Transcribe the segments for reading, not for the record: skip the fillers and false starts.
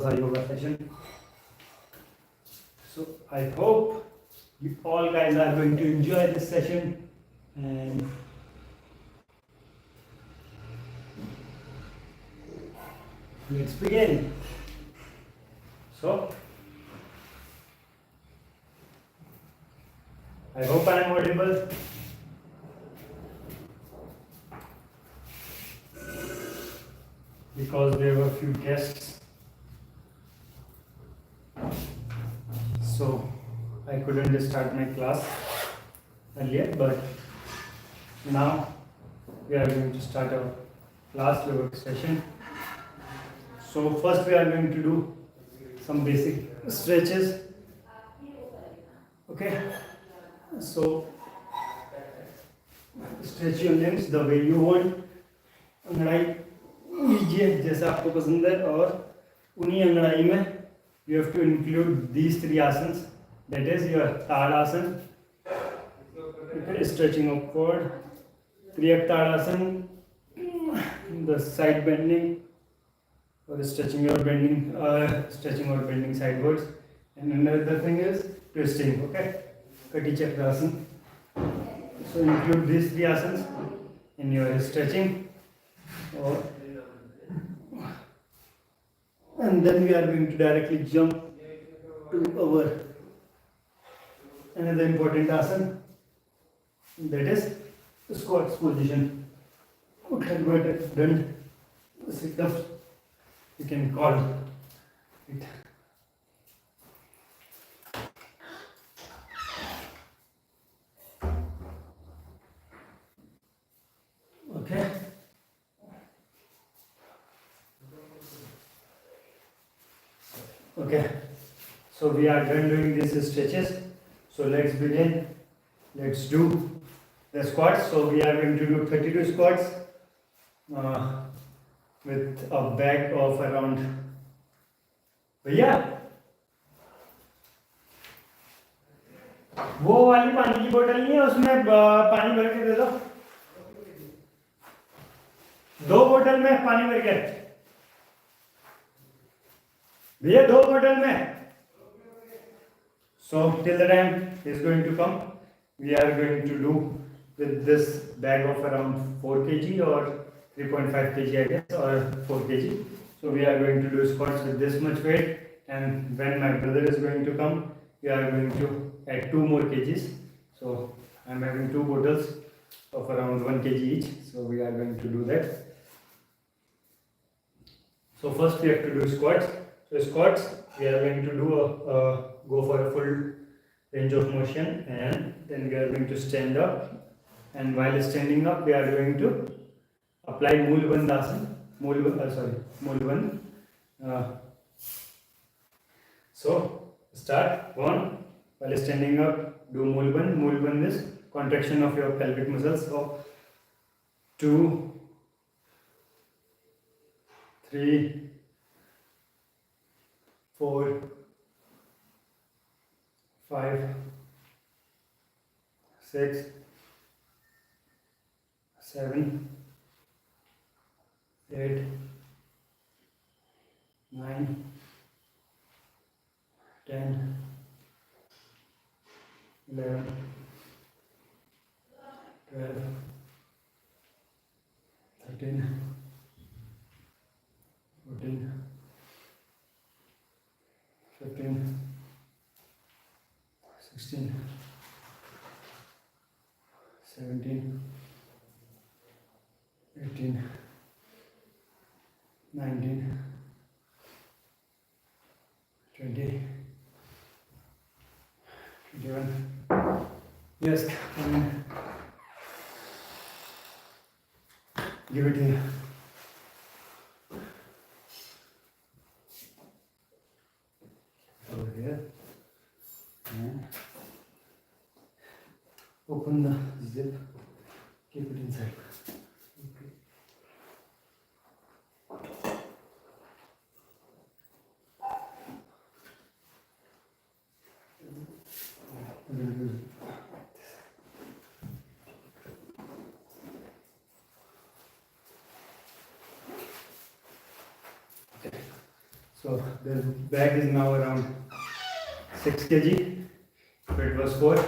our yoga session. So I hope you all guys are going to enjoy this session, and let's begin. So I hope I am audible. Because there were a few guests, so I couldn't start my class earlier, but now we are going to start our class yoga session. So first we are going to do some basic stretches. Okay, so stretch your limbs the way you want. अंगड़ाई लीजिए जैसा आपको पसंद है, और उन्हीं अंगड़ाई में you have to include these three asanas, that is your Tadasana, okay, stretching upward, Triyak Tadasana, the side bending or stretching or bending sidewards, and another thing is twisting, okay, Kati Chakrasana. So include these three asanas in your stretching, and then we are going to directly jump to our another important asana, that is squats position. Done sit-ups, you can call it. Okay. Okay, so we are done doing these stretches. So let's begin. Let's do the squats. So we are going to do 32 squats with a bag of around. भैया वो वाली पानी की बोतल नहीं है, उसमें पानी भर के दे दो, 2 बोतल में पानी भर के भैया, 2 बोतल में. So till the time he is going to come, we are going to do with this bag of around 4 kg or 3.5 kg I guess, or 4 kg. So we are going to do squats with this much weight, and when my brother is going to come, we are going to add 2 more kgs. So I am having 2 bottles of around 1 kg each. So we are going to do that. So first we have to do squats. So squats, we are going to do go for a full range of motion, and then we are going to stand up, and while standing up we are going to apply Moolband Asana. Moolband. So start 1, while standing up do Moolband. Moolband is contraction of your pelvic muscles. So 2, 3, 4, 5, 6, 7, 8, 9, 10, 11, 12, 13, 14, 15, 16, 17, 18, 19, 20, 21. Yes, give it here. Over here, and open the zip, keep it inside. Okay. So the bag is now around 6 kg. So it was 4.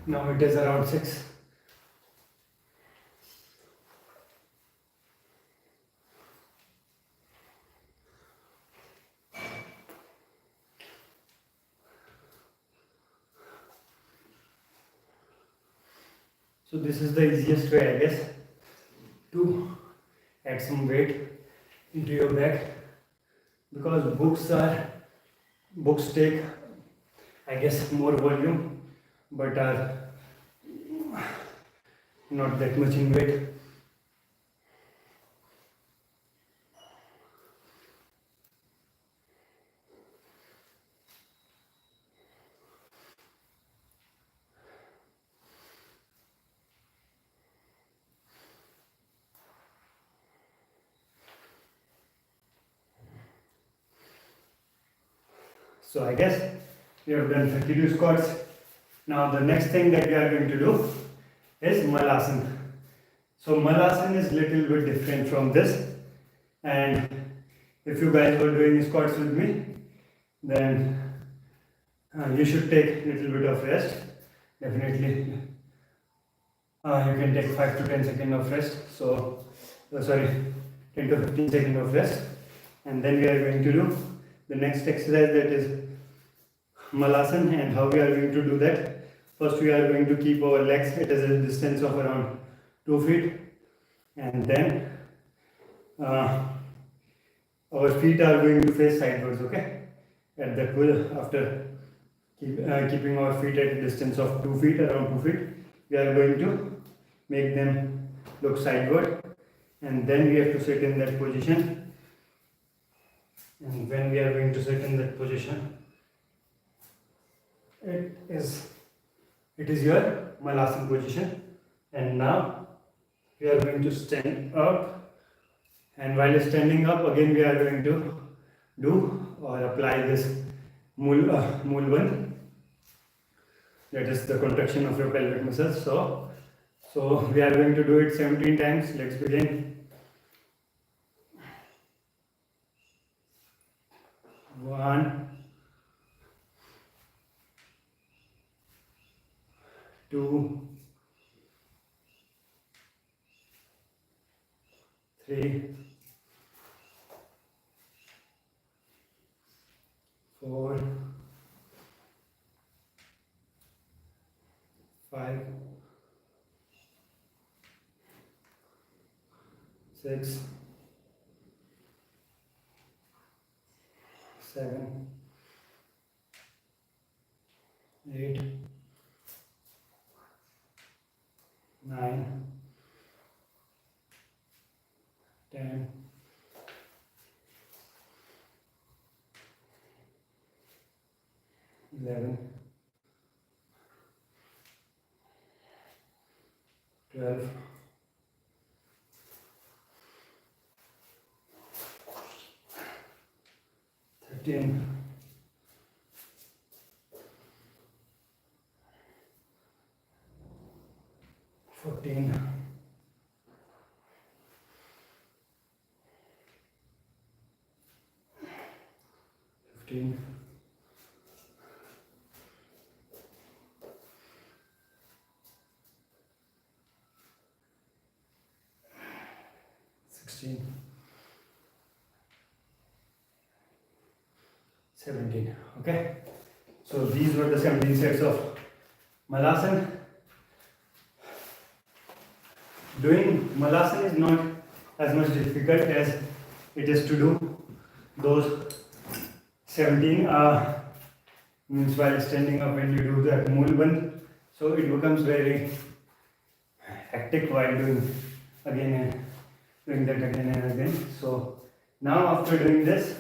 Now it is around 6. So this is the easiest way, I guess, to add some weight into your bag, because books take, I guess, more volume but are not that much in weight. So I guess we have done 32 squats. Now the next thing that we are going to do is malasana. So malasana is little bit different from this, and if you guys were doing squats with me, then you should take little bit of rest. Definitely you can take 5 to 10 seconds of rest. So 10 to 15 seconds of rest, and then we are going to do the next exercise, that is malasana. And how we are going to do that? First we are going to keep our legs at a distance of around 2 feet, and then our feet are going to face sideways, okay? At that point, after keeping our feet at a distance of 2 feet, around 2 feet, we are going to make them look sideward, and then we have to sit in that position. And when we are going to sit in that position, it is your malasana position. And now we are going to stand up, and while standing up, again we are going to do or apply this mulbandh, that is the contraction of your pelvic muscles. So we are going to do it 17 times. Let's begin. 1, 2, 3, 4, 5, 6, 7, 8, 9, 10, 11, 12, 13, 14, 15, 16, 17. Okay, so these were the 17 sets of malasana. Doing malasana is not as much difficult as it is to do those 17 means while standing up when you do that mulbandh. So it becomes very hectic while doing that again and again. So now after doing this,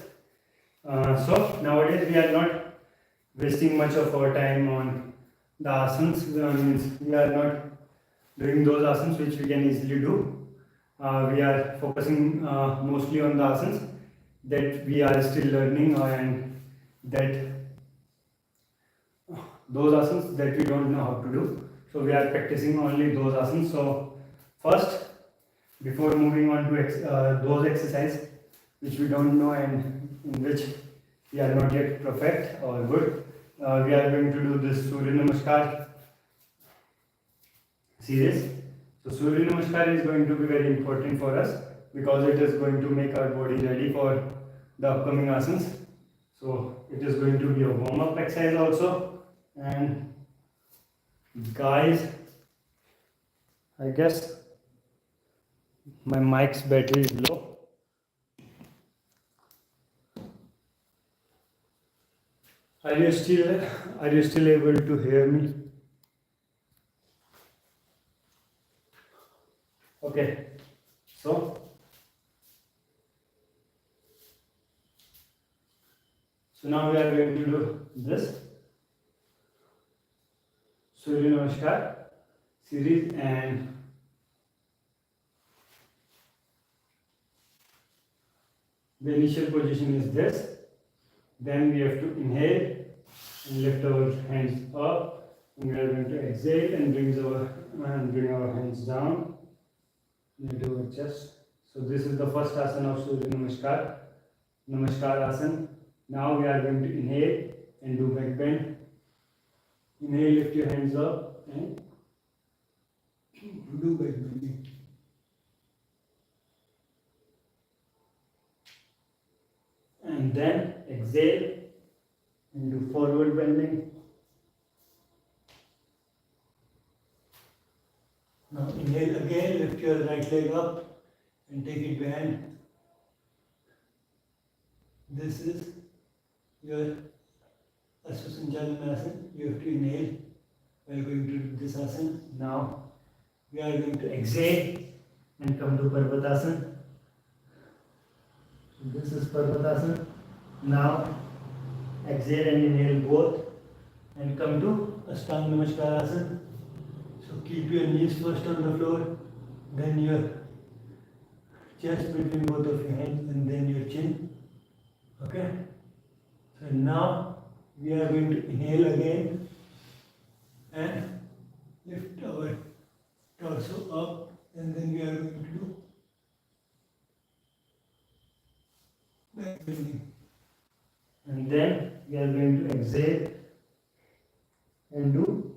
so nowadays we are not wasting much of our time on the asanas. Means we are not doing those asanas which we can easily do. We are focusing mostly on the asanas that we are still learning, and that those asanas that we don't know how to do. So we are practicing only those asanas. So first, before moving on to those exercises which we don't know and in which we are not yet perfect or good. We are going to do this Surya Namaskar series. So Surya Namaskar is going to be very important for us because it is going to make our body ready for the upcoming asanas. So it is going to be a warm-up exercise also. And guys, I guess my mic's battery is low. Are you still able to hear me? Okay. So now we are going to do this Surya Namaskar series, and the initial position is this. Then we have to inhale and lift our hands up. And we are going to exhale and bring our hands down near to our chest. So this is the first asana of Surya Namaskar, Namaskar asana. Now we are going to inhale and do back bend. Inhale, lift your hands up and do back bending. And then exhale and do forward bending. Now inhale again, lift your right leg up and take it behind. This is your Asana. You have to inhale while going to do this asana. Now we are going to exhale and come to Parvatasana. This is Parvatasana. Now exhale and inhale both and come to Ashtanga Namaskar asana. So keep your knees first on the floor, then your chest between both of your hands, and then your chin. Okay? So now we are going to inhale again and lift our torso up, and then we are going to do back bending. And then we are going to exhale and do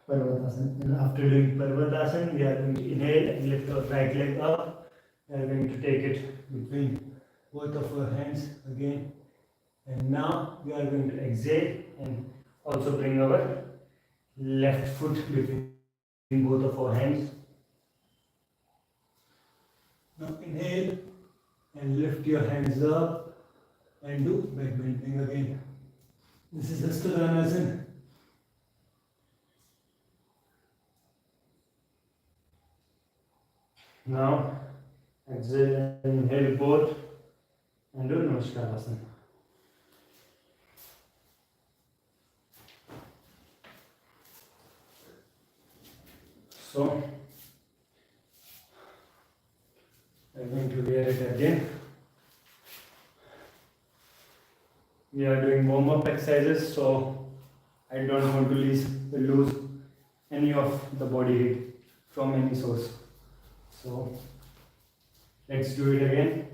Parvatasana. And after doing Parvatasana, we are going to inhale and lift our right leg up. We are going to take it between both of our hands again. And now we are going to exhale and also bring our left foot between both of our hands. Now inhale and lift your hands up and do back bending again. This is Asana. Now exhale and inhale both and do Namaskar asana. So I'm going to wear it again. We are doing warm-up exercises, so I don't want to lose any of the body heat from any source. So let's do it again.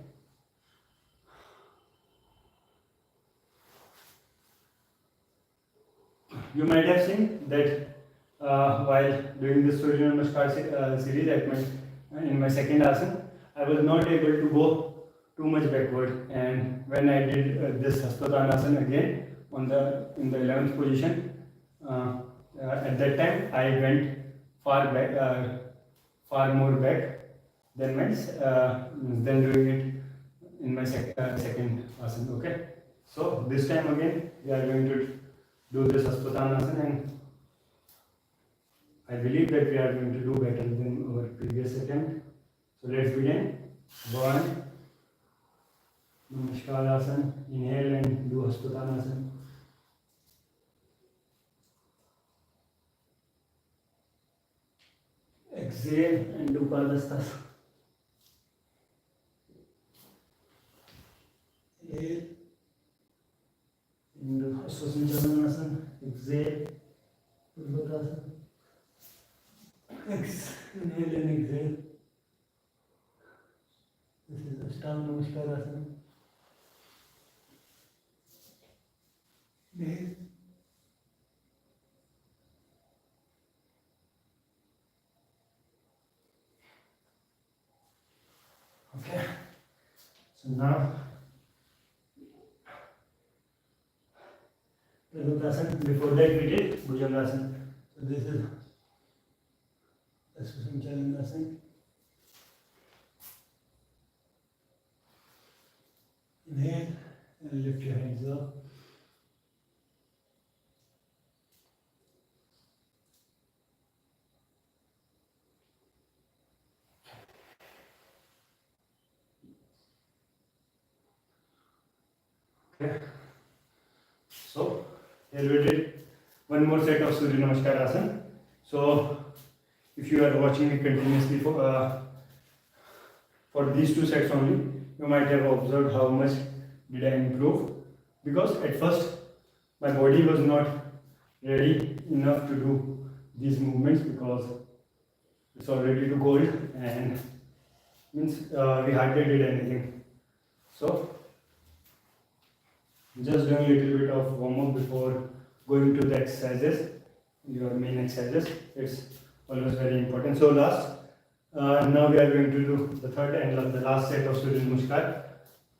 You might have seen that while doing this Surya Namaskar series in my second asana, I was not able to go too much backward, and when I did this Hastatanasana again in the 11th position, at that time I went far more back than doing it in my second asana. Okay, so this time again we are going to do this Hastatanasana, and I believe that we are going to do better than our previous attempt. So let's begin. 1. Namaskar asana. Inhale and do Hastatanasana. Exhale and do Padastasana. Inhale and do Hastatanasana. Exhale. Padastasana. Inhale and exhale. This is Ashtanga Namaskar asana. Inhale. Okay. So now Bhujangasana. Before that we did Bhujangasana. So this is Chalangasana. Inhale and lift your hands up. Okay. So here we did one more set of Surya Namaskar Asana. So if you are watching me continuously for these two sets only, you might have observed how much did I improve, because at first my body was not ready enough to do these movements because it's already too cold and means we hardly did anything. So just doing a little bit of warm-up before going to the exercises, your main exercises, it's always very important. So now we are going to do the third and the last set of Surya Namaskar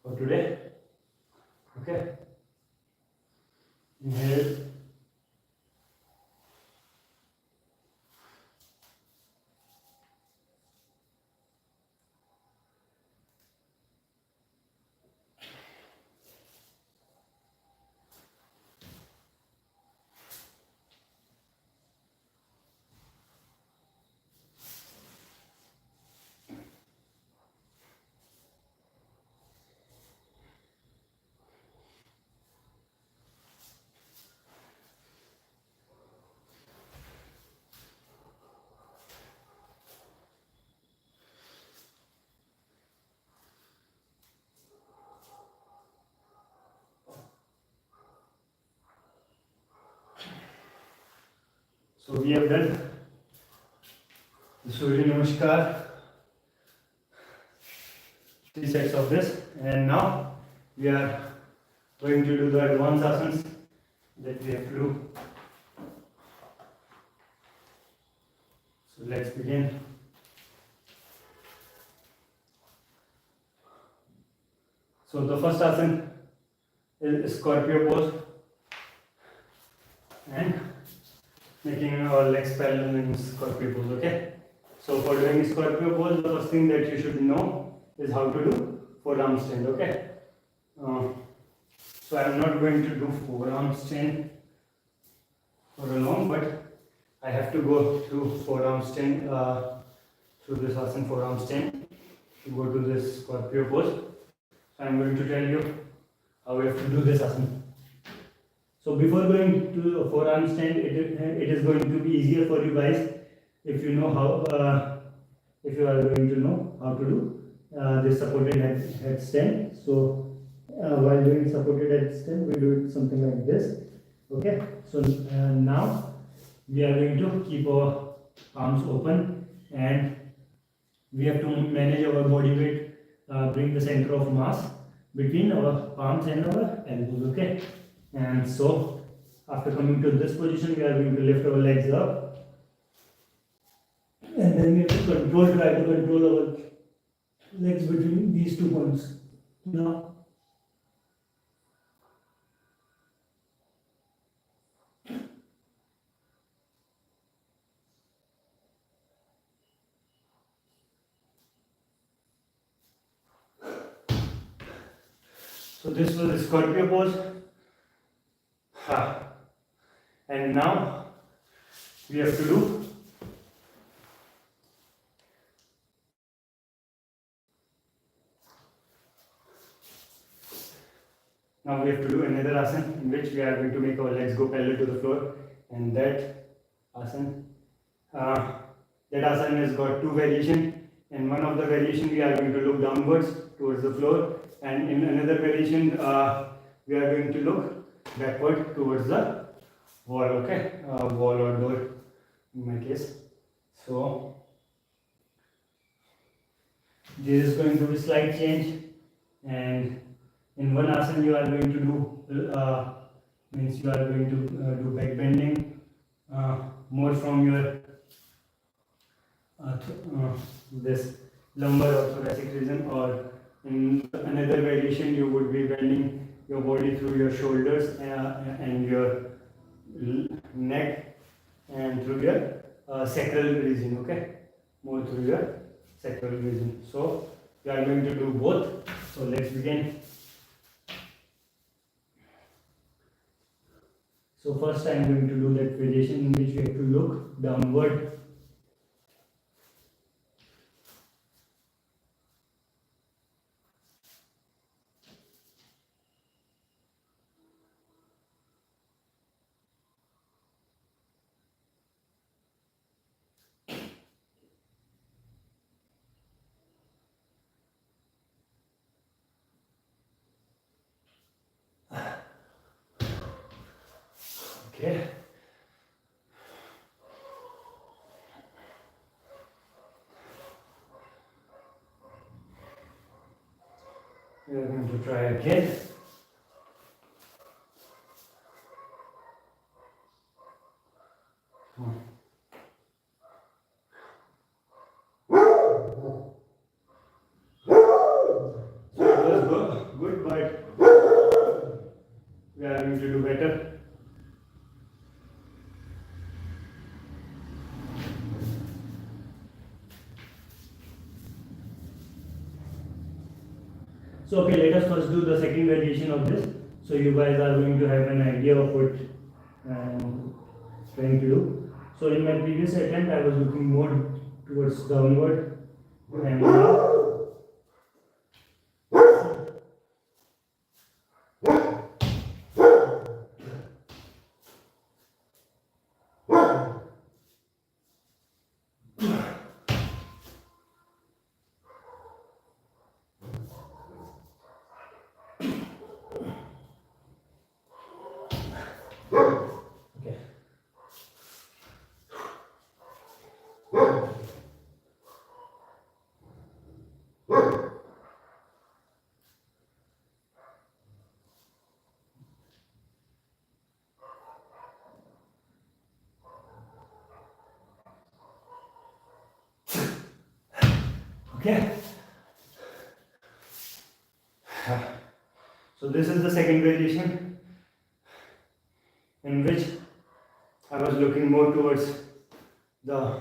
for today. Okay. Inhale. So we have done the Surya Namaskar, 3 sets of this, and now we are going to do the advanced asanas that we have to do. So let's begin. So the first asana is Scorpio pose and making our legs parallel in Scorpio pose. Okay. So for doing Scorpio pose, the first thing that you should know is how to do forearm stand. Okay. So I am not going to do forearm stand for a long, but I have to go through forearm stand through this asana forearm stand to go to this Scorpio pose. So I am going to tell you how we have to do this asana. So before going to a forearm stand, it is going to be easier for you guys if you know how if you are going to know how to do this supported headstand. So while doing supported headstand, we do it something like this. Okay. So now we are going to keep our arms open and we have to manage our body weight, bring the center of mass between our palms and our elbows. Okay. And so after coming to this position, we are going to lift our legs up and then we have to try to control our legs between these 2 points. Now so this was the Scorpio pose. And now we have to do another asana in which we are going to make our legs go parallel to the floor, and that asana has got 2 variations. In one of the variation we are going to look downwards towards the floor, and in another variation we are going to look backward towards the wall. Okay, wall or door in my case. So this is going to be slight change, and in one asana you are going to do means you are going to do back bending more from your this lumbar or thoracic region, or in another variation you would be bending your body through your shoulders and your neck and through your sacral region, okay, more through your sacral region. So we are going to do both. So let's begin. So first I am going to do that variation in which you have to look downward. Okay. We are going to try again. So it was good, but we are going to do better. So okay, let us first do the second variation of this. So you guys are going to have an idea of what I am trying to do. So in my previous attempt, I was looking more towards downward, and now okay. So this is the second variation in which I was looking more towards the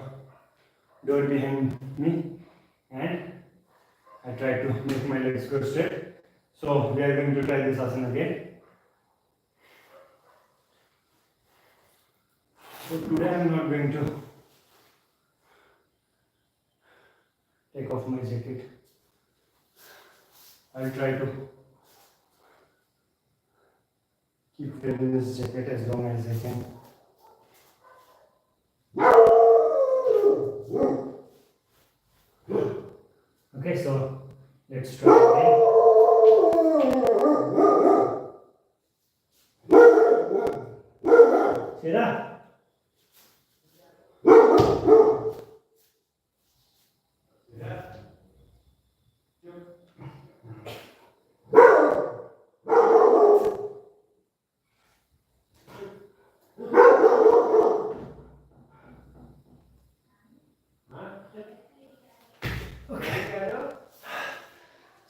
door behind me and I tried to make my legs go straight. So we are going to try this asana again. So today I am not going to take off my jacket. I'll try to keep wearing this jacket as long as I can. Okay, so let's try again. Sira.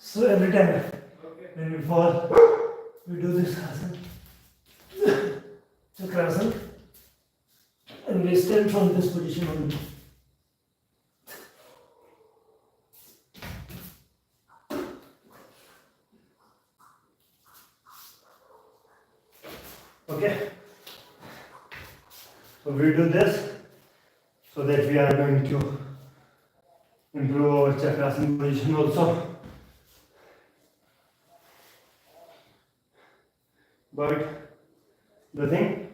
So every time when we fall, we do this asana, chakrasana, and we stand from this position only. Okay, so we do this so that we are going to improve our chakrasana position also. But the thing,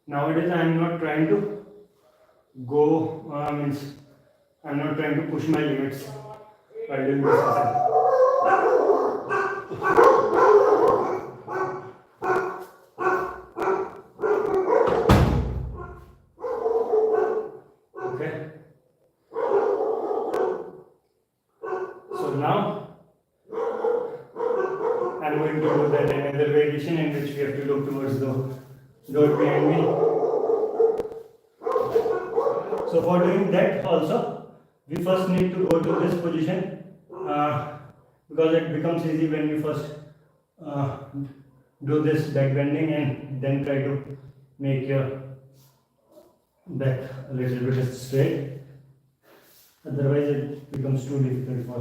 nowadays I am not trying to go, I am not trying to push my limits while doing this asana. Okay. So now I am going to do that another variation in which we have to look towards the door behind me. So for doing that also, we first need to go to this position because it becomes easy when you first do this back bending and then try to make your back a little bit straight. Otherwise it becomes too difficult for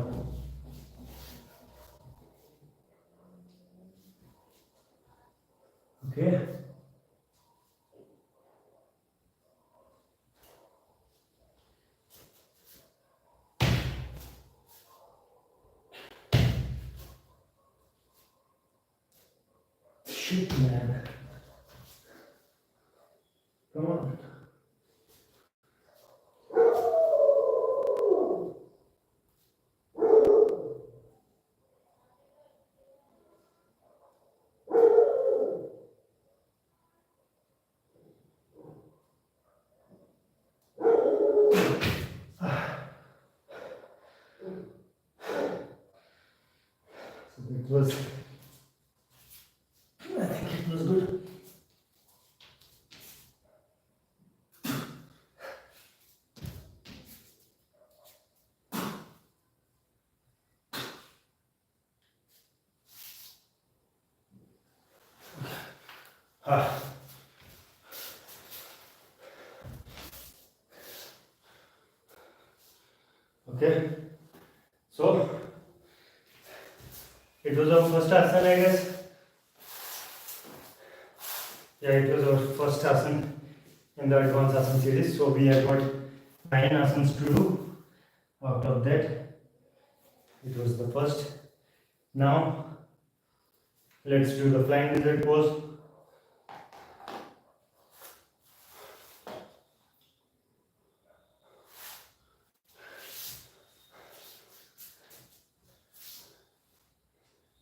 okay. Shit, man. Come on. So it was, I think it was good. Okay, so it was our first asana, I guess. Yeah, it was our first asana in the advanced asana series. So we have got 9 asanas to do. Out of that, it was the first. Now let's do the flying lizard pose.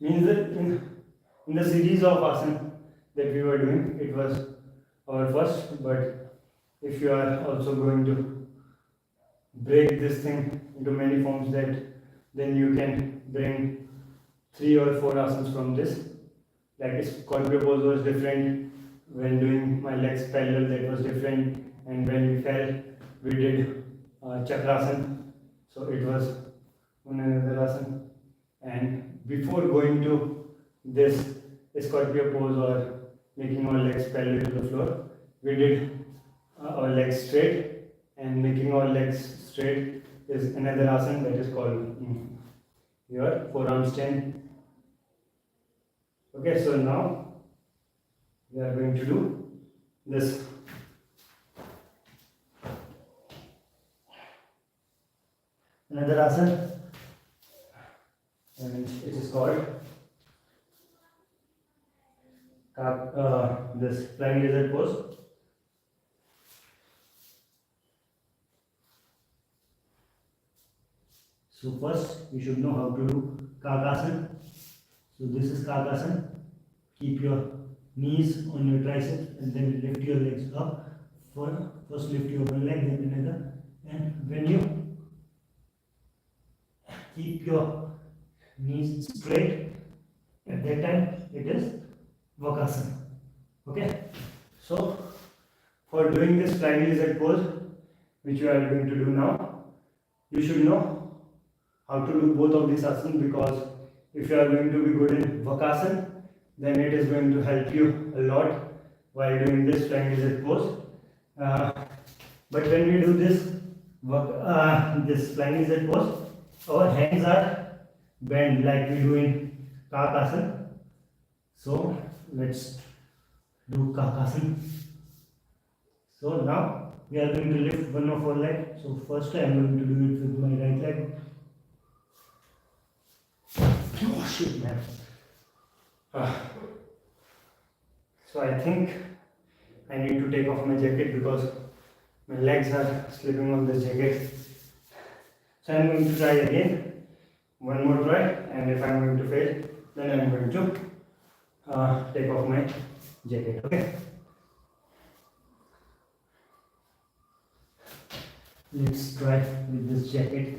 Means that in the series of asana that we were doing, it was our first, but if you are also going to break this thing into many forms, that then you can bring 3 or 4 asanas from this. Like scorpio pose was different, when doing my legs parallel that was different, and when we fell we did chakrasana, so it was one another asana. And before going to this scorpio pose or making our legs parallel to the floor, we did our legs straight, and making our legs straight is another asana that is called your forearm stand. Okay, so now we are going to do this. Another asana, and it is called this flying lizard pose. So first you should know how to do kakasana. So this is kakasana. Keep your knees on your triceps and then lift your legs up. First lift your one leg, then another, and when you keep your knees straight, at that time it is vakasana. Okay, so for doing this flying lizard pose, which you are going to do now, you should know how to do both of these asanas, because if you are going to be good in vakasana, then it is going to help you a lot while doing this flying lizard pose. But when we do this flying lizard pose, our hands are bent like we do in kakasana. So let's do kakasana. So now we are going to lift one of our leg. So first I am going to do it with my right leg. Oh shit, man. So I think I need to take off my jacket because my legs are slipping on this jacket. So I am going to try again, one more try, and if I am going to fail, then I am going to take off my jacket. Okay. Let's try with this jacket.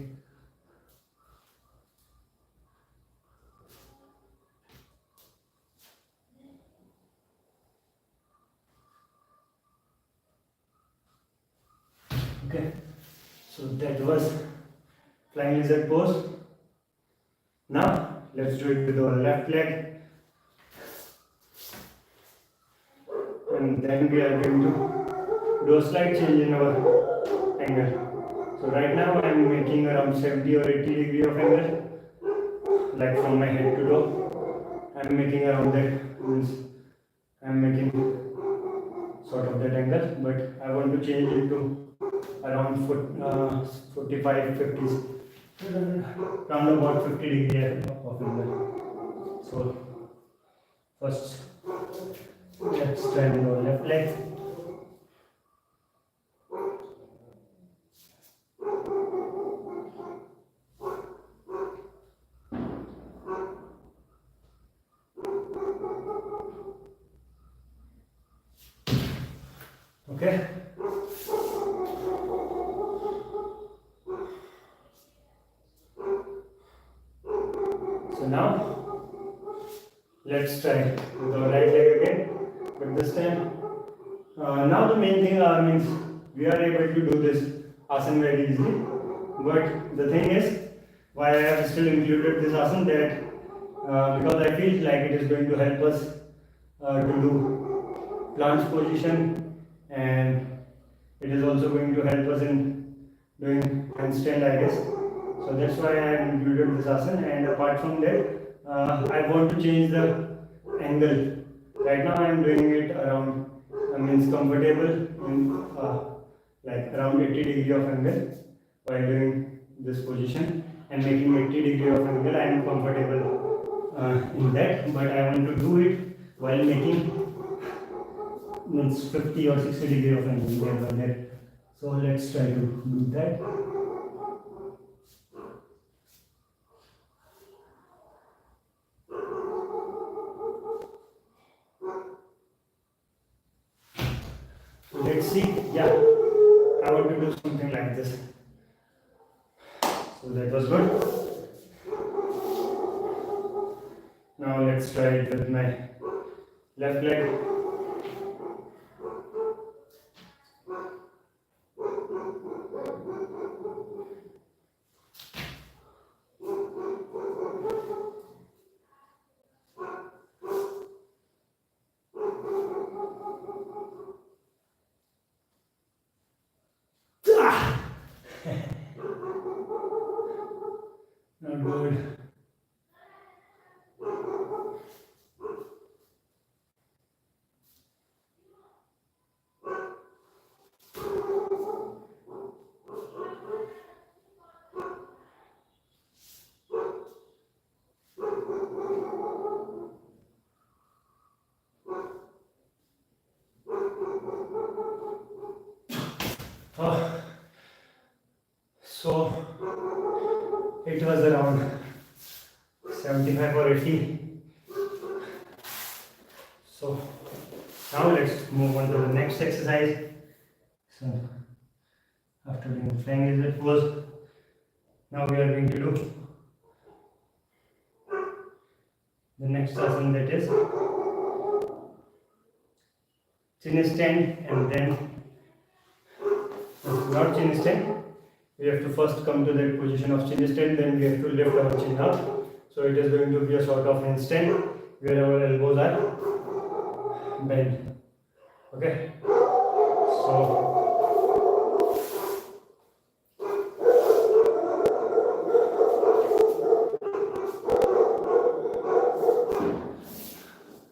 Okay, so that was flying lizard pose. Now let's do it with our left leg, and then we are going to do a slight change in our angle. So right now I am making around 70 or 80 degree of angle, like from my head to toe. I am making around that, means I am making sort of that angle, but I want to change it to around 45, 50, around about 50 degree of angle. So first let's try with our left leg. Okay. So now let's try with our right leg again, but this time now the main thing means we are able to do this asana very easily, but the thing is why I have still included this asana, that because I feel like it is going to help us to do planche position, and it is also going to help us in doing handstand, I guess. So that's why I have included this asana. And apart from that, I want to change the angle. Right now I am doing it around, means comfortable in like around 80 degree of angle while doing this position, and making 80 degree of angle. I am comfortable in that, but I want to do it while making means 50 or 60 degree of angle there. So let's try to do that. So let's see. Yeah, I want to do something like this. So that was good. Now let's try it with my left leg. Not good. Oh. So it was around 75 or 80. So now let's move on to the next exercise. So after doing flying lizard pose, now we are going to do the next asana, that is chin stand, and then not chin stand. We have to first come to that position of chin stand, then we have to lift our chin up. So it is going to be a sort of handstand where our elbows are bent. Okay. So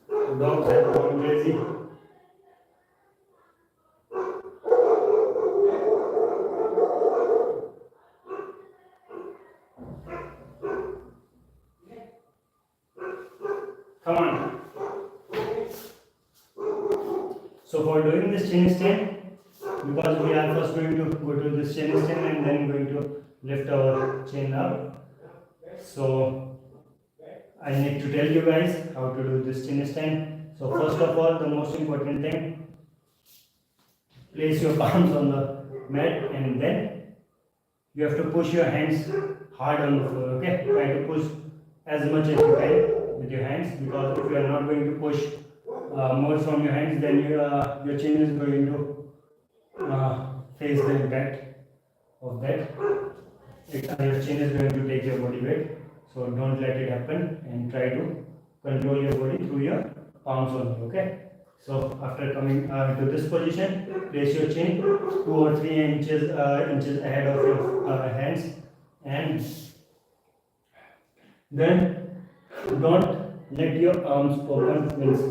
the dogs have gone crazy. Come on. So for doing this chin stand, because we are first going to go to this chin stand and then going to lift our chin up. So I need to tell you guys how to do this chin stand. So first of all, the most important thing, place your palms on the mat, and then you have to push your hands hard on the floor. Okay, try to push as much as you can with your hands, because if you are not going to push more from your hands, then your chin is going to face the impact. of that. Your chin is going to take your body weight, so don't let it happen and try to control your body through your palms only. Okay. So after coming to this position, place your chin 2 or 3 inches ahead of your hands, and then don't let your arms open. Means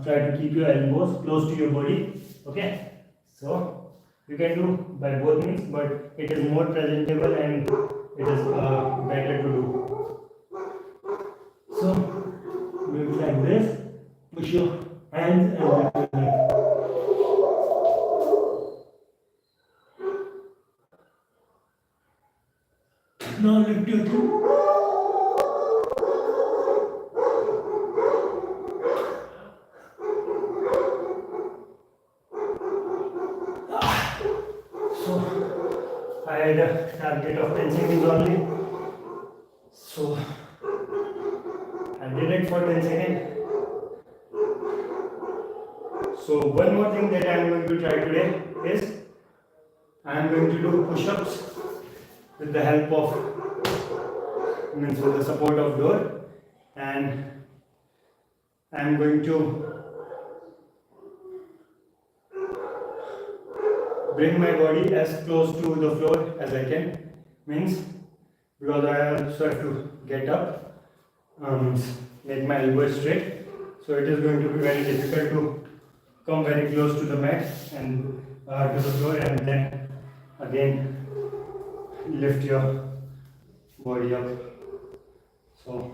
try to keep your elbows close to your body. Okay. So you can do by both means, but it is more presentable and it is better to do. So do it like this. Push your hands and lift your knee. Now lift your chin. So I had a target of 10 seconds only. So I did it for 10 seconds. So one more thing that I am going to try today is I am going to do push-ups with the help of, with the support of door, and I am going to bring my body as close to the floor as I can, means because I also have to get up, make my elbows straight, so it is going to be very difficult to come very close to the mat and to the floor and then again lift your body up. So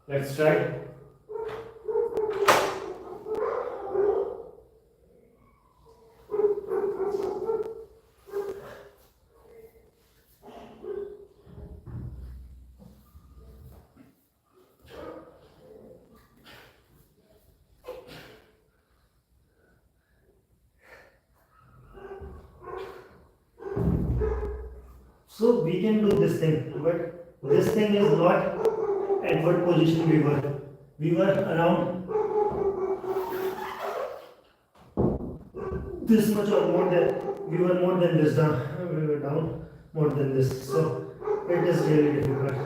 let's try. So we can do this thing, but this thing is not at what position we were. We were around this much or more than, we were more than this down. We were down more than this. So it is really difficult.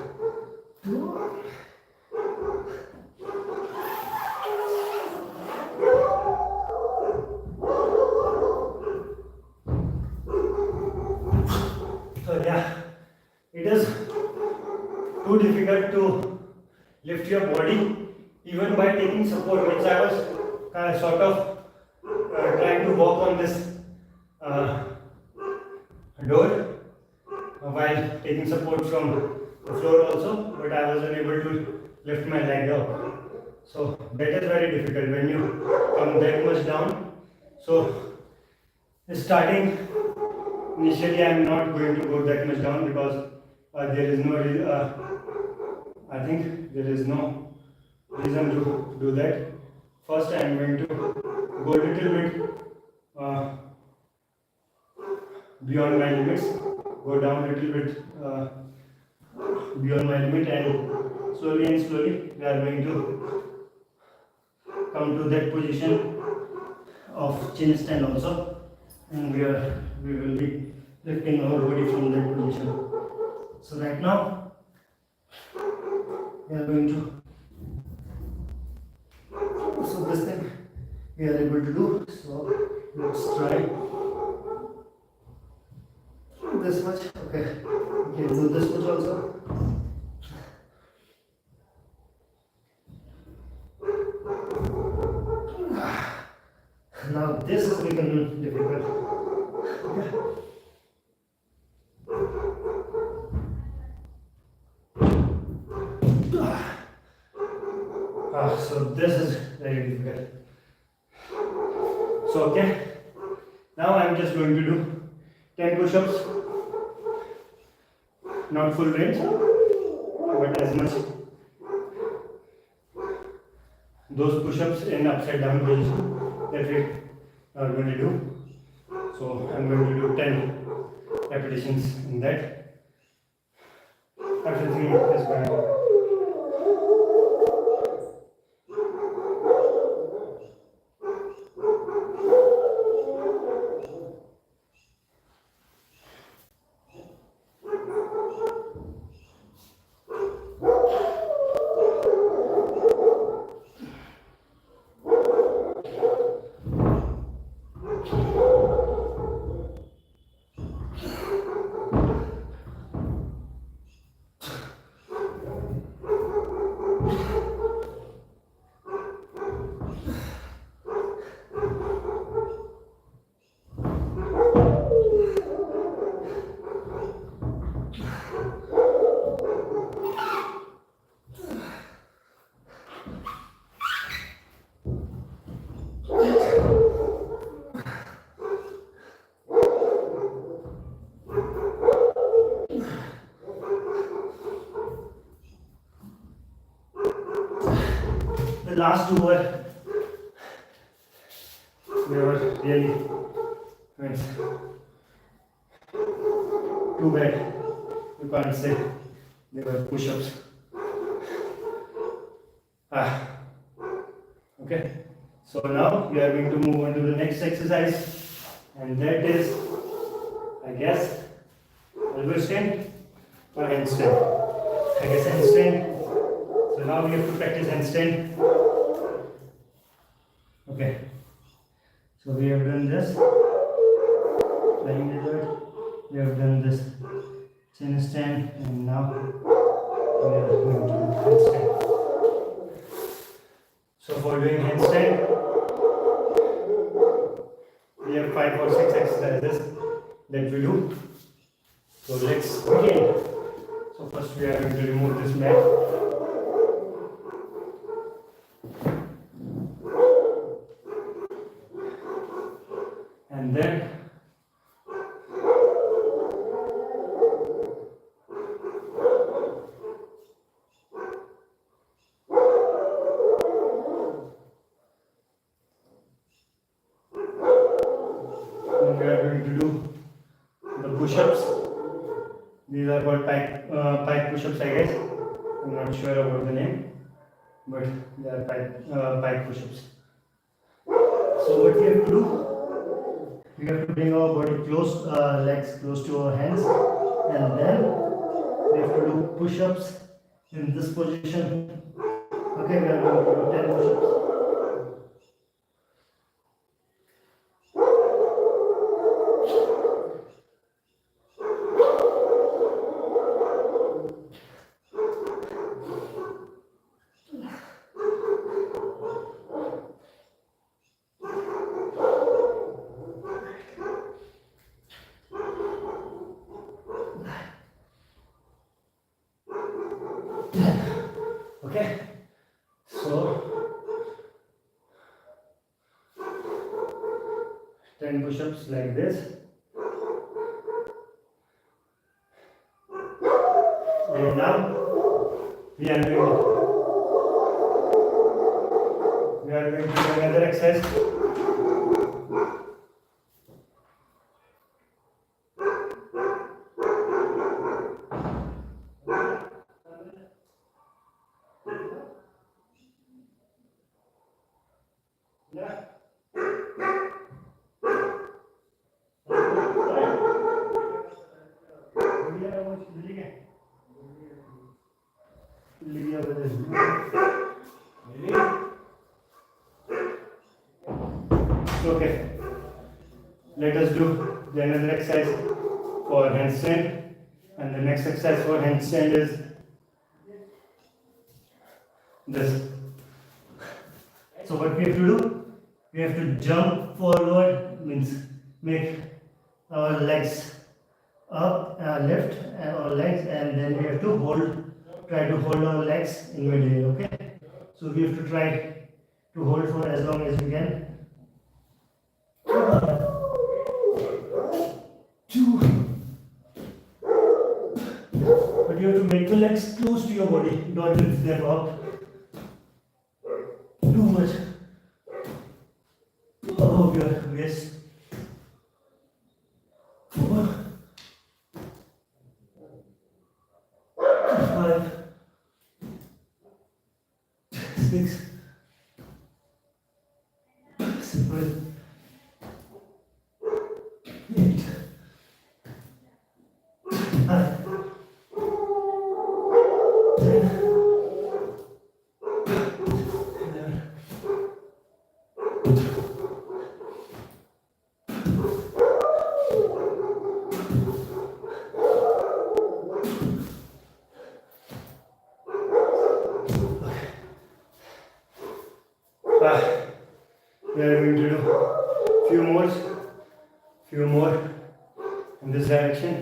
So yeah, it is too difficult to lift your body even by taking support. Means I was sort of trying to walk on this door while taking support from the floor also, but I wasn't able to lift my leg up. So that is very difficult when you come that much down. So starting, initially I am not going to go that much down because there is no I think there is no reason to do that. First I am going to go a little bit beyond my limits, go down a little bit beyond my limit, and slowly we are going to come to that position of chin stand also, and we will be lifting our body from that position. So right now we are going to, so this thing we are able to do. So let's try this much. Okay, we can do this much also. Now this is becoming difficult. So this is very difficult. So okay, now I am just going to do 10 push-ups, not full range, but as much. Those push-ups in upside down position that we are going to do. So I am going to do 10 repetitions in that. Everything is going. The last two were really too bad. You can't say they were push-ups. Okay. So now we are going to move on to the next exercise, and that is, I guess, elbow stand or handstand. I guess handstand. So now we have to practice handstand. Okay. So we have done this, lying lizard. We have done this chin stand, and now we are going to do handstand. So for doing handstand, we have 5 or 6 exercises that we do. So let's begin. So first we are going to remove this mat. And then we are going to do the push-ups. These are called pike push-ups, I guess. I'm not sure about the name, but they are pike push-ups. So what we have to do, we have to bring our body close, legs close to our hands, and then we have to do push-ups in this position. Okay, we are going to do 10 push-ups. Okay, so 10 push-ups like this, and now we are going to do another exercise. Okay, let us do the another exercise for handstand, and the next exercise for handstand is this. So what we have to do, we have to jump forward, means make our legs up, lift our legs, and then we have to try to hold our legs in midair. Okay, so we have to try to hold for as long as we can. 2. But you have to make the legs close to your body, don't lift them up too much above your waist. 4, 5, 6, 7, 8, 9, 10, 11, 12. We are going to do few more in this direction.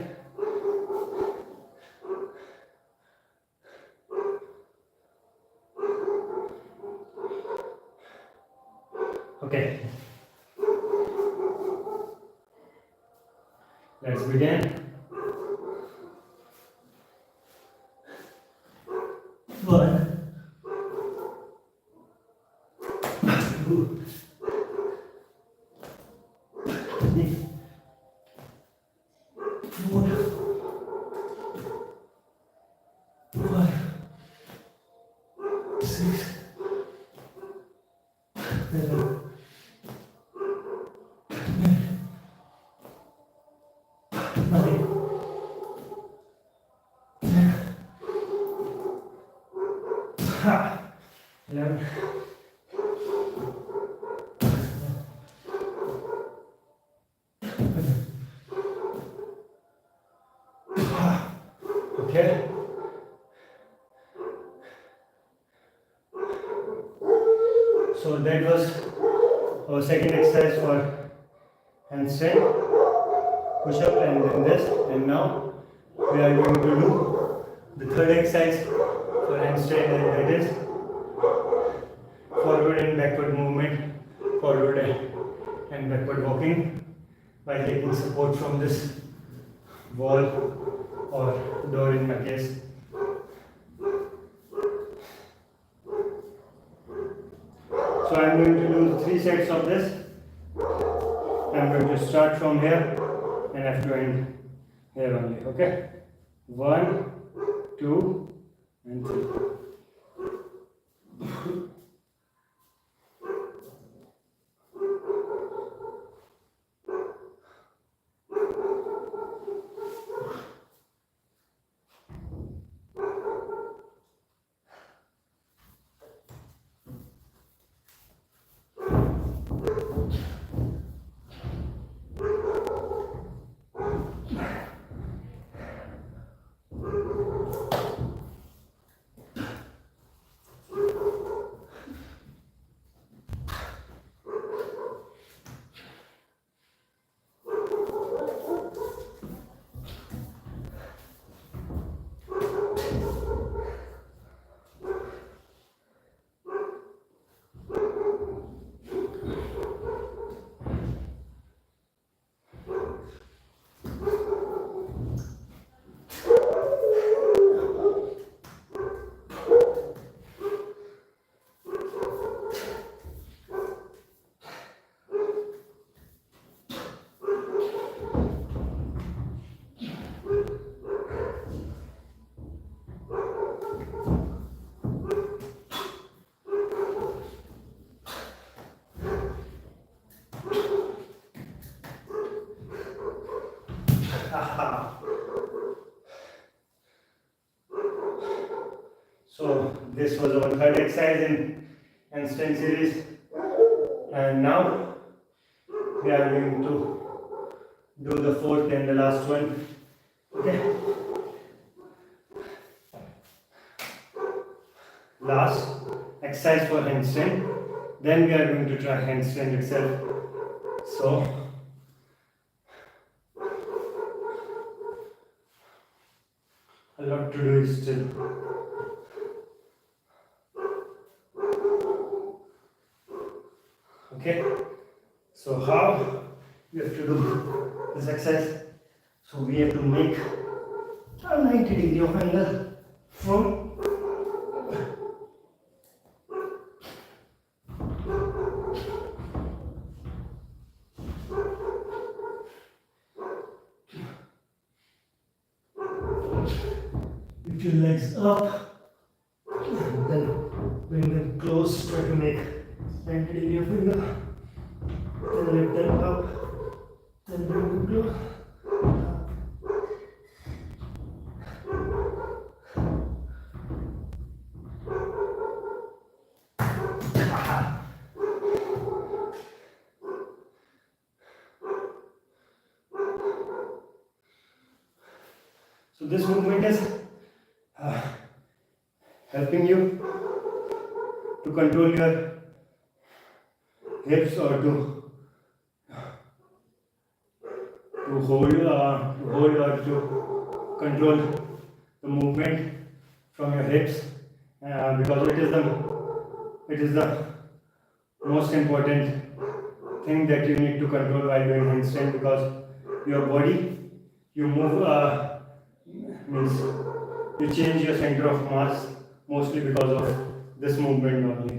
Okay, let's begin. 1, 2, 3, 4, 5, 6, 7, 9, 11. Okay. So that was our second exercise for handstand push-up and then this. And now we are going to do the third exercise for handstand, and that is forward and backward movement, forward and backward walking by taking support from this wall or door in my case. So I am going to do 3 sets of this. I am going to start from here and have to end here only. Okay? 1, 2, and 3. So this was our third exercise in handstand series, and now we are going to do the fourth and the last one. Okay. Last exercise for handstand. Then we are going to try handstand itself. So a lot to do is still. Okay, so how we have to do this exercise? So we have to make a 90-degree of angle from with your legs up, and then bring them close, try to make 90-degree of angle, then lift them up, then bring them close. So this movement is helping you to control your hips or to hold or to control the movement from your hips, because it is the most important thing that you need to control while doing handstand, because your body, you move means you change your center of mass mostly because of this movement only.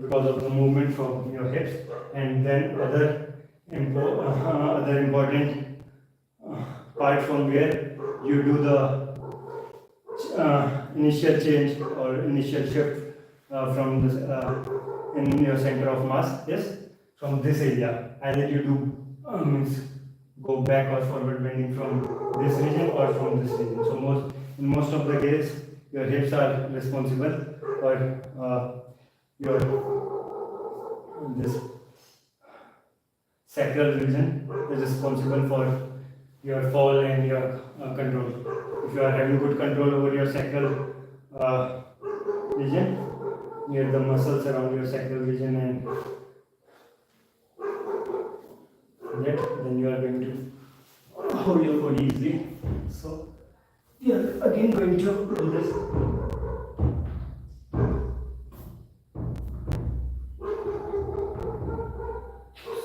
because of the movement from your hips. And then other important part from where you do the initial change or initial shift from this in your center of mass. Yes, from this area. Either you do means go back or forward bending from this region or from this region. So in most of the cases, your hips are responsible for your this sacral region is responsible for your fall and your control. If you are having good control over your sacral region, near the muscles around your sacral region and that, then you are going to hold your body easily. So we are again going to do this.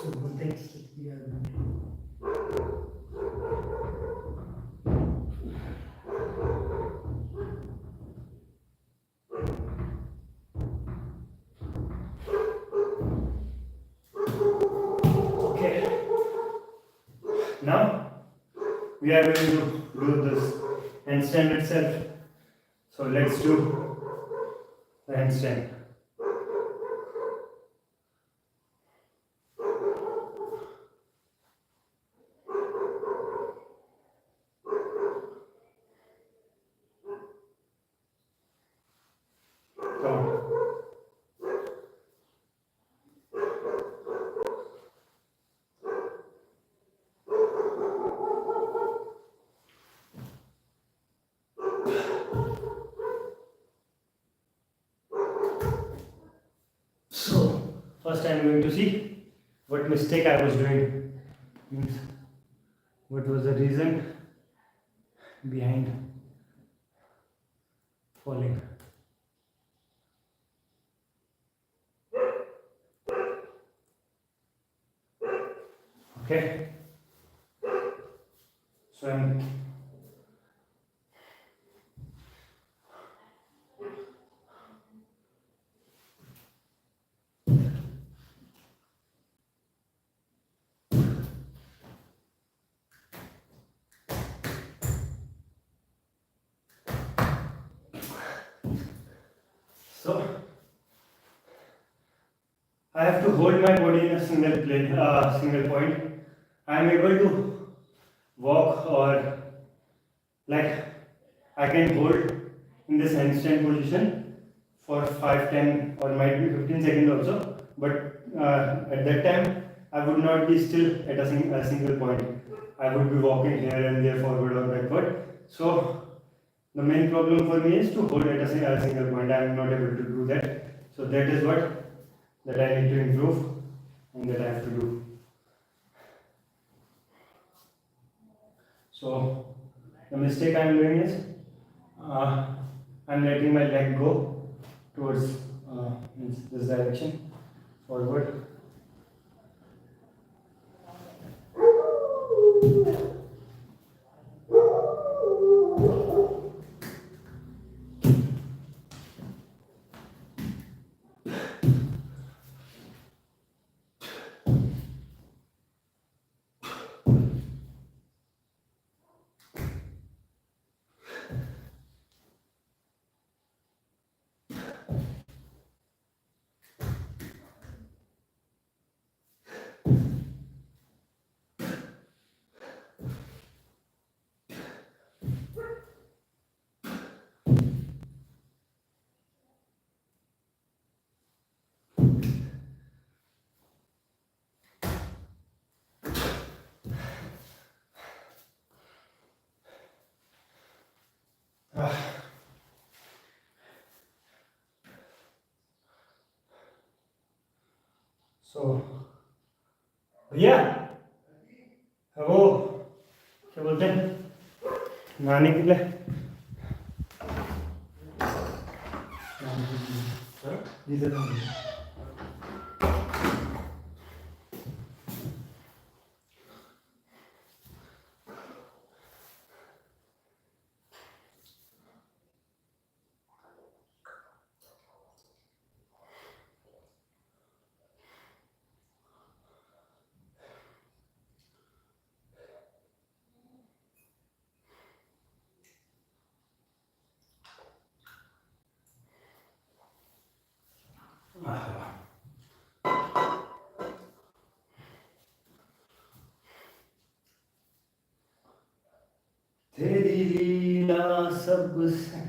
So next we are going to now we are going to do this handstand itself. So let's do the handstand. Come on. So first I am going to see what mistake I was doing, means what was the reason behind falling. Okay, so I'm so I have to hold my body in a single point. I am able to walk or like I can hold in this handstand position for 5, 10 or might be 15 seconds also, but at that time I would not be still at a single point. I would be walking here and there, forward or backward. So the main problem for me is to hold at a single point. I am not able to do that. So that is what that I need to improve and that I have to do. So the mistake I am doing is I am letting my leg go towards this direction, forward. So भैया वो क्या बोलते हैं नहाने के लिए जी sir तेरी लीला सबसे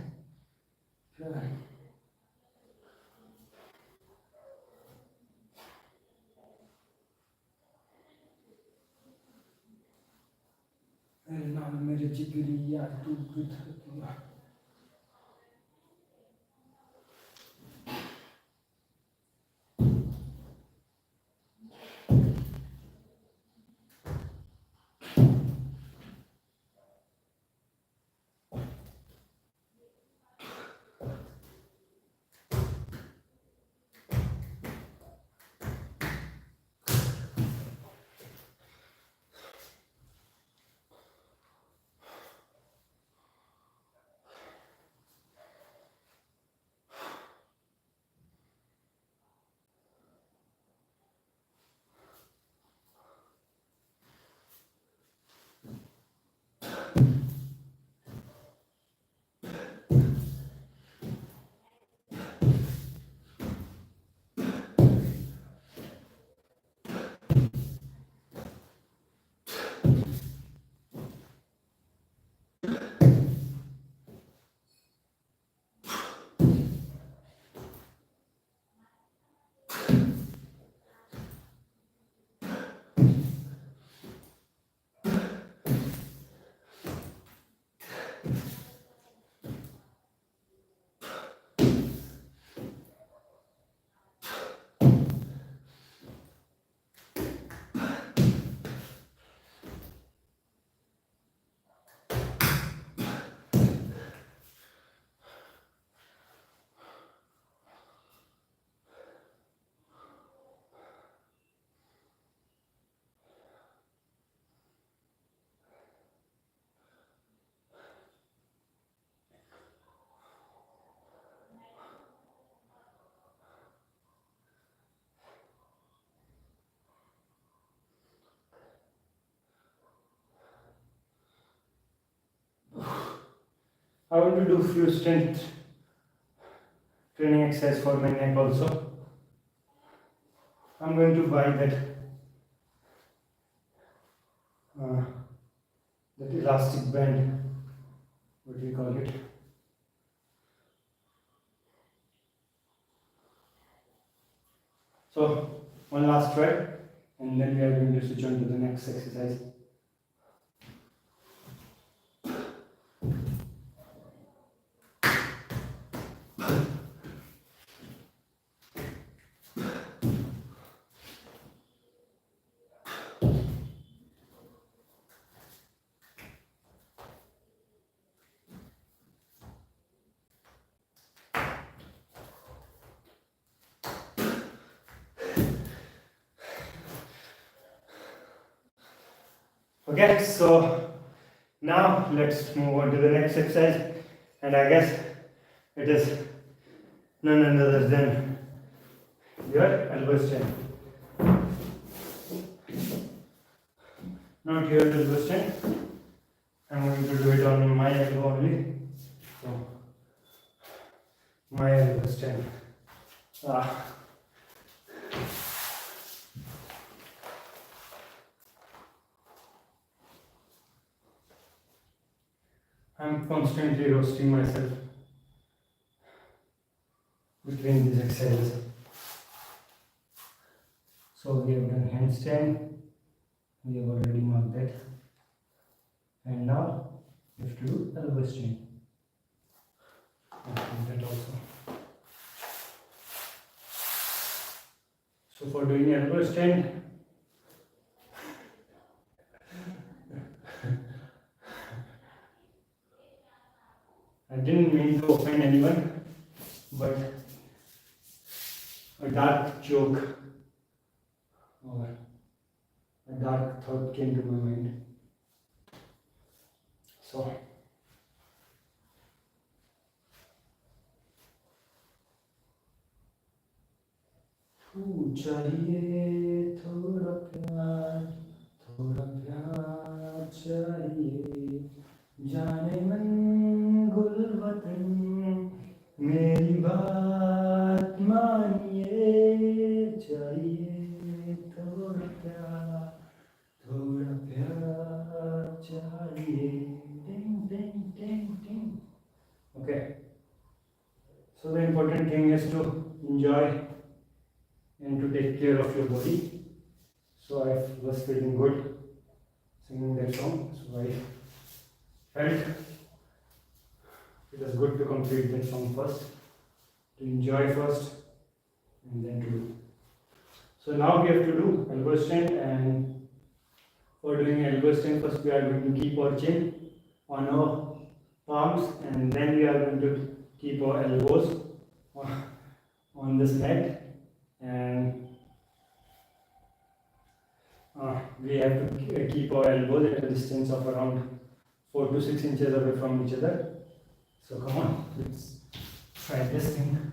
प्यारी। मेरे जिगरी यार तू किधर गया? I want to do few strength training exercise for my neck also. I'm going to buy that elastic band, what do you call it? So one last try, and then we are going to switch on to the next exercise. Okay, so now let's move on to the next exercise, and I guess it is none other than your elbow stand. Not your elbow stand. I'm going to do it on my elbow only. So my elbow stand. I'm constantly roasting myself between these exercises. So we have done handstand, we have already marked that, and now we have to do elbow stand. That also. So for doing elbow stand, I didn't mean to offend anyone, but a dark joke or a dark thought came to my mind. So चाहिए थोड़ा प्यार चाहिए, जाने मन गुल वतन मेरी बात मानिए, चाहिए थोड़ा प्यार चाहिए. Ding, ding, ding, ding. Okay. So the important thing is to enjoy and to take care of your body. So I was feeling good singing that song. So I felt it was good to complete that song first, to enjoy first, and then to do. So now we have to do elbow stand, and for doing elbow stand, first we are going to keep our chin on our palms, and then we are going to keep our elbows on this mat, and we have to keep our elbows at a distance of around 4 to 6 inches away from each other. So come on, let's try this thing.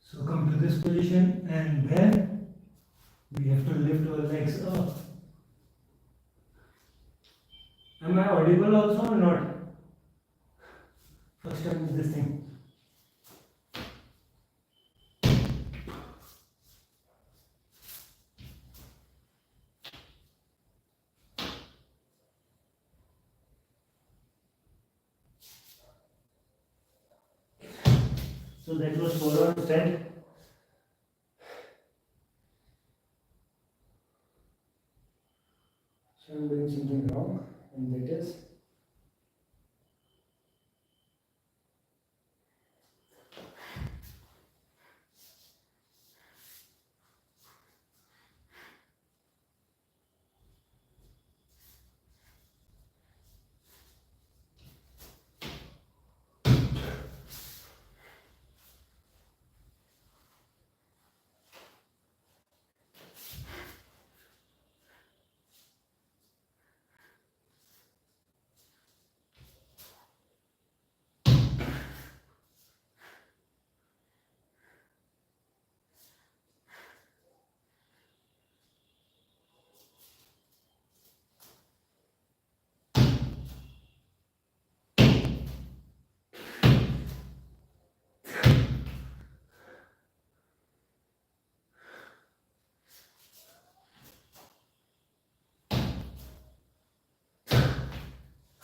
So come to this position, and then we have to lift our legs up. Am I audible also or not? First time with this thing. So that was forward stand. So I'm doing something wrong, and that is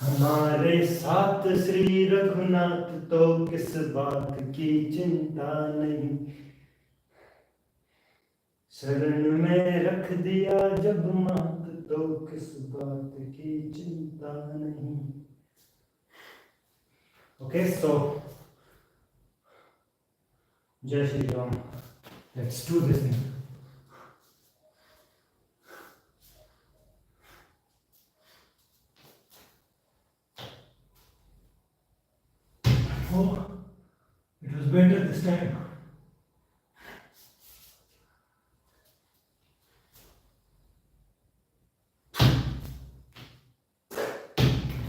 हमारे साथ श्री रघुनाथ तो किस बात की चिंता नहीं, शरण में रख दिया जब मात तो किस बात की चिंता नहीं. Okay, so Jai Shri Ram. Let's do this thing. Oh, it was better this time.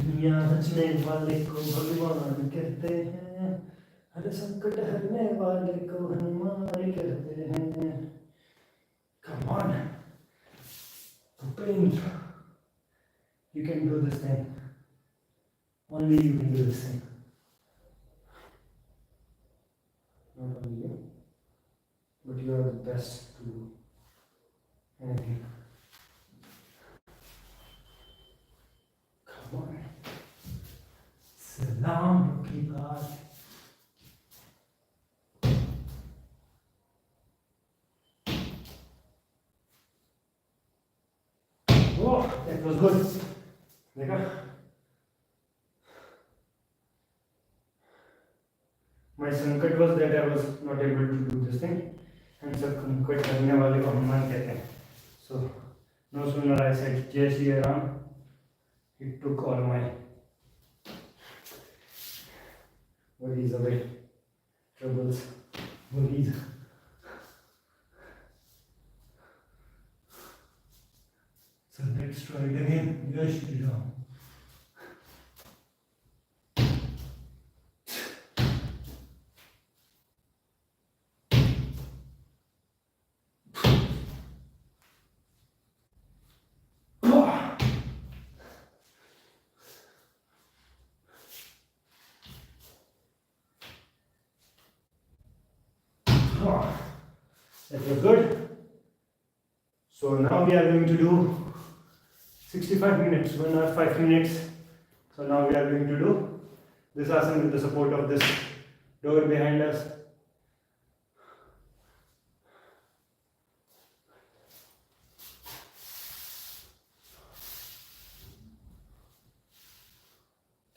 दुनिया रचने वाले को भगवान कहते हैं, हर संकट हरने वाले को हनुमान कहते हैं. Come on, Bhupendra, you can do this thing. Only you can do this thing. Not only you, but you are the best to do anything. Come on. Salam की बात. Oh, that was good. देखा? My संकट was that I was not able to do this thing, and संकट करने वाले को हनुमान कहते हैं. So no sooner I said Jai Shri Ram, it took all my worries away, troubles, worries. So let's try it again. Jai Shri Ram. That was good. So now we are going to do 65 minutes, 1 hour 5 minutes. So now we are going to do this asana with the support of this door behind us.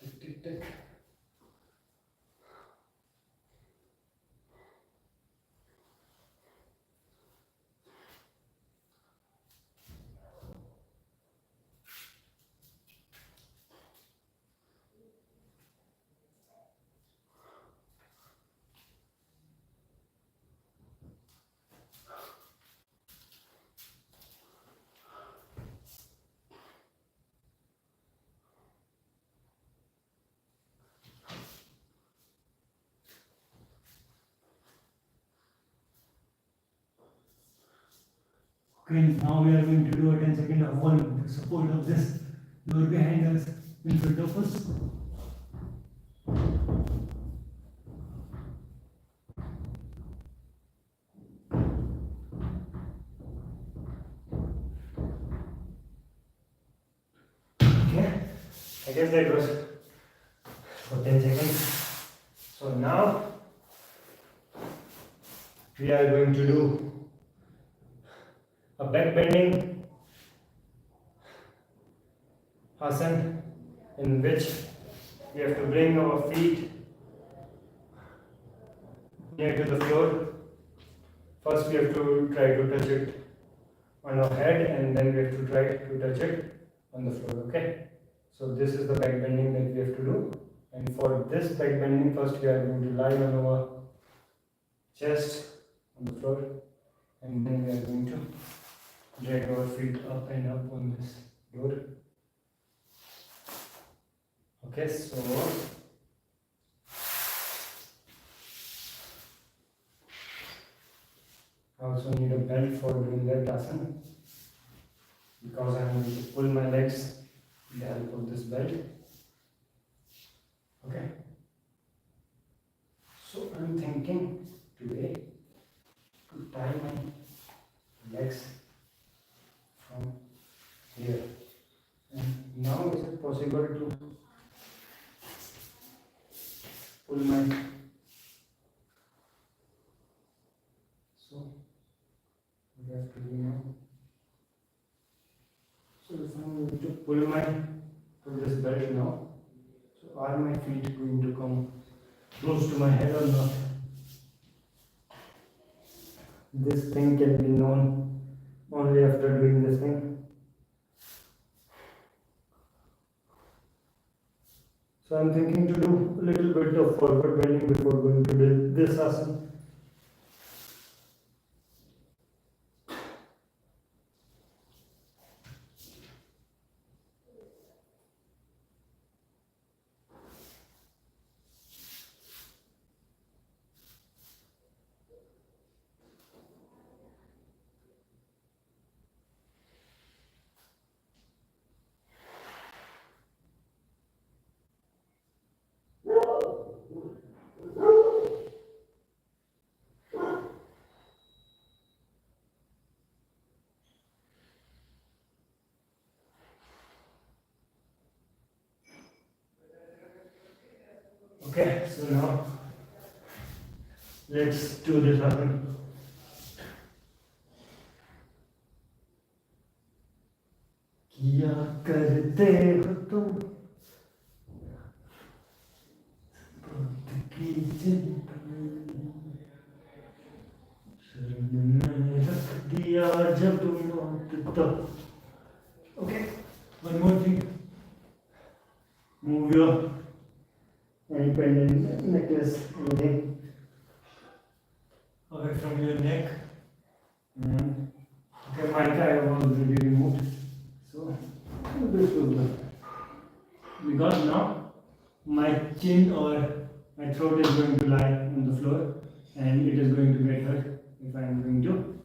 Tick, tick, tick. Okay, now we are going to do a 10-second of one with the support of this door behind us in front of us. Okay, I guess that was for 10 seconds. So now we are going to do a back bending asana in which we have to bring our feet near to the floor. First we have to try to touch it on our head, and then we have to try to touch it on the floor. Okay, so this is the back bending that we have to do, and for this back bending first we are going to lie on our chest on the floor, and then we are going to drag our feet up and up on this door. Okay, so I also need a belt for doing that asana because I am going to pull my legs with the help of this belt. Okay, so I am thinking today to tie my legs from here. And now is it possible to pull my, so we have to do now. So if I am going to pull this belt now, so are my feet going to come close to my head or not? This thing can be known only after doing this thing. So I am thinking to do a little bit of forward bending before going to do this asana. Okay, so now let's do this asana. क्या करते हो तुम की शरण में रख दिया जब मौत तब. Okay, one more thing. Move your any pendant necklace anything away from your neck. Okay, my tie I have already removed. So this was good because now my chin or my throat is going to lie on the floor and it is going to get hurt if I am going to,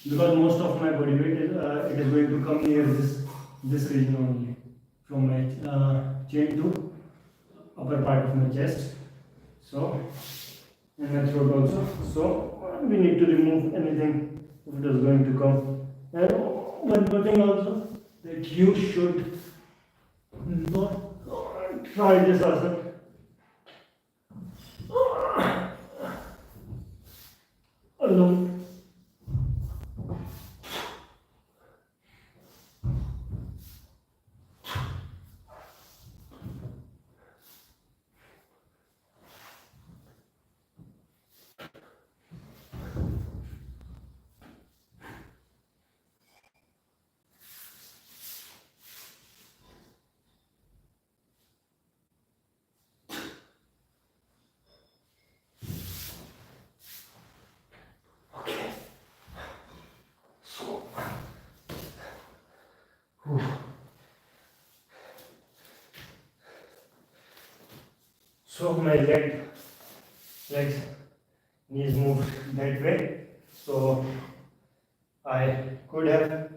because most of my body weight is it is going to come near this region only, from my chin to upper part of my chest, so and my throat also. So we need to remove anything if it is going to come. And one more thing also, that you should not try this asana alone. So my legs, knees moved that way. So I could have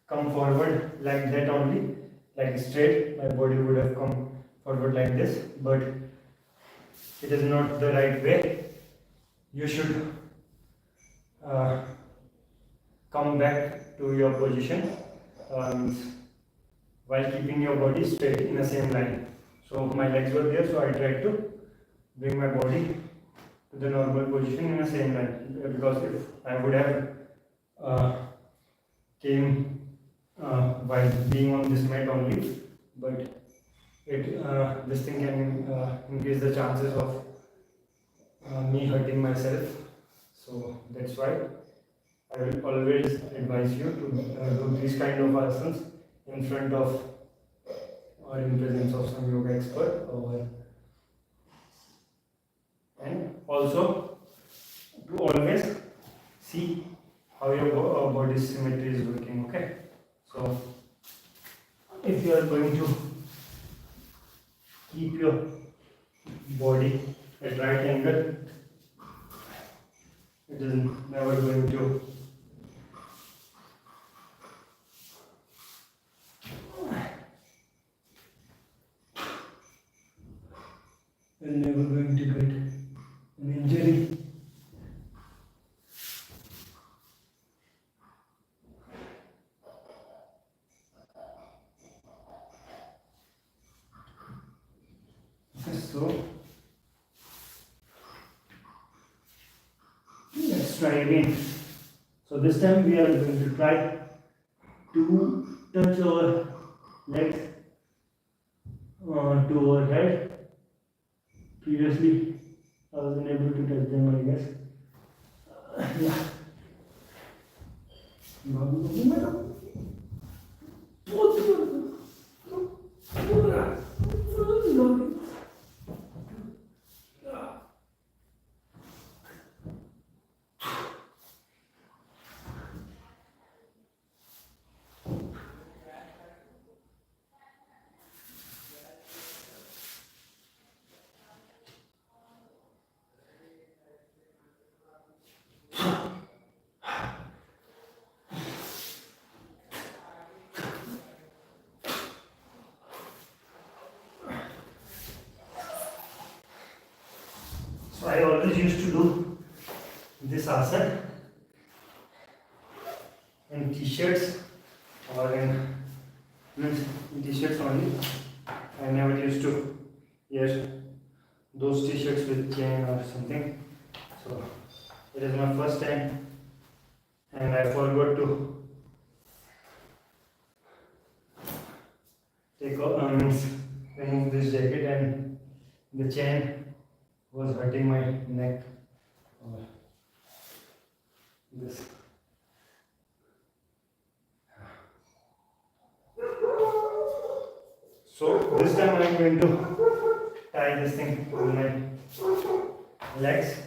come forward like that only, like straight. My body would have come forward like this, but it is not the right way. You should come back to your position while keeping your body straight in the same line. So my legs were there, so I tried to bring my body to the normal position in the same line, because if I would have came while being on this mat only, but this thing can increase the chances of me hurting myself. So that's why I will always advise you to do these kind of asanas in front of or in presence of some yoga expert, and also to always see how your body symmetry is working. Okay, so if you are going to keep your body at right angle, it is never going to get an injury. So let's try again. So this time we are going to try to touch our legs to our head. Previously I was unable to touch them, I guess. Yeah. So I always used to do this asana in t-shirts or in t-shirts only. I never used to wear those t-shirts with chain or something. So it is my first time, and I forgot to remove this jacket, and the chain was hurting my neck. This. So this time I am going to tie this thing on my legs,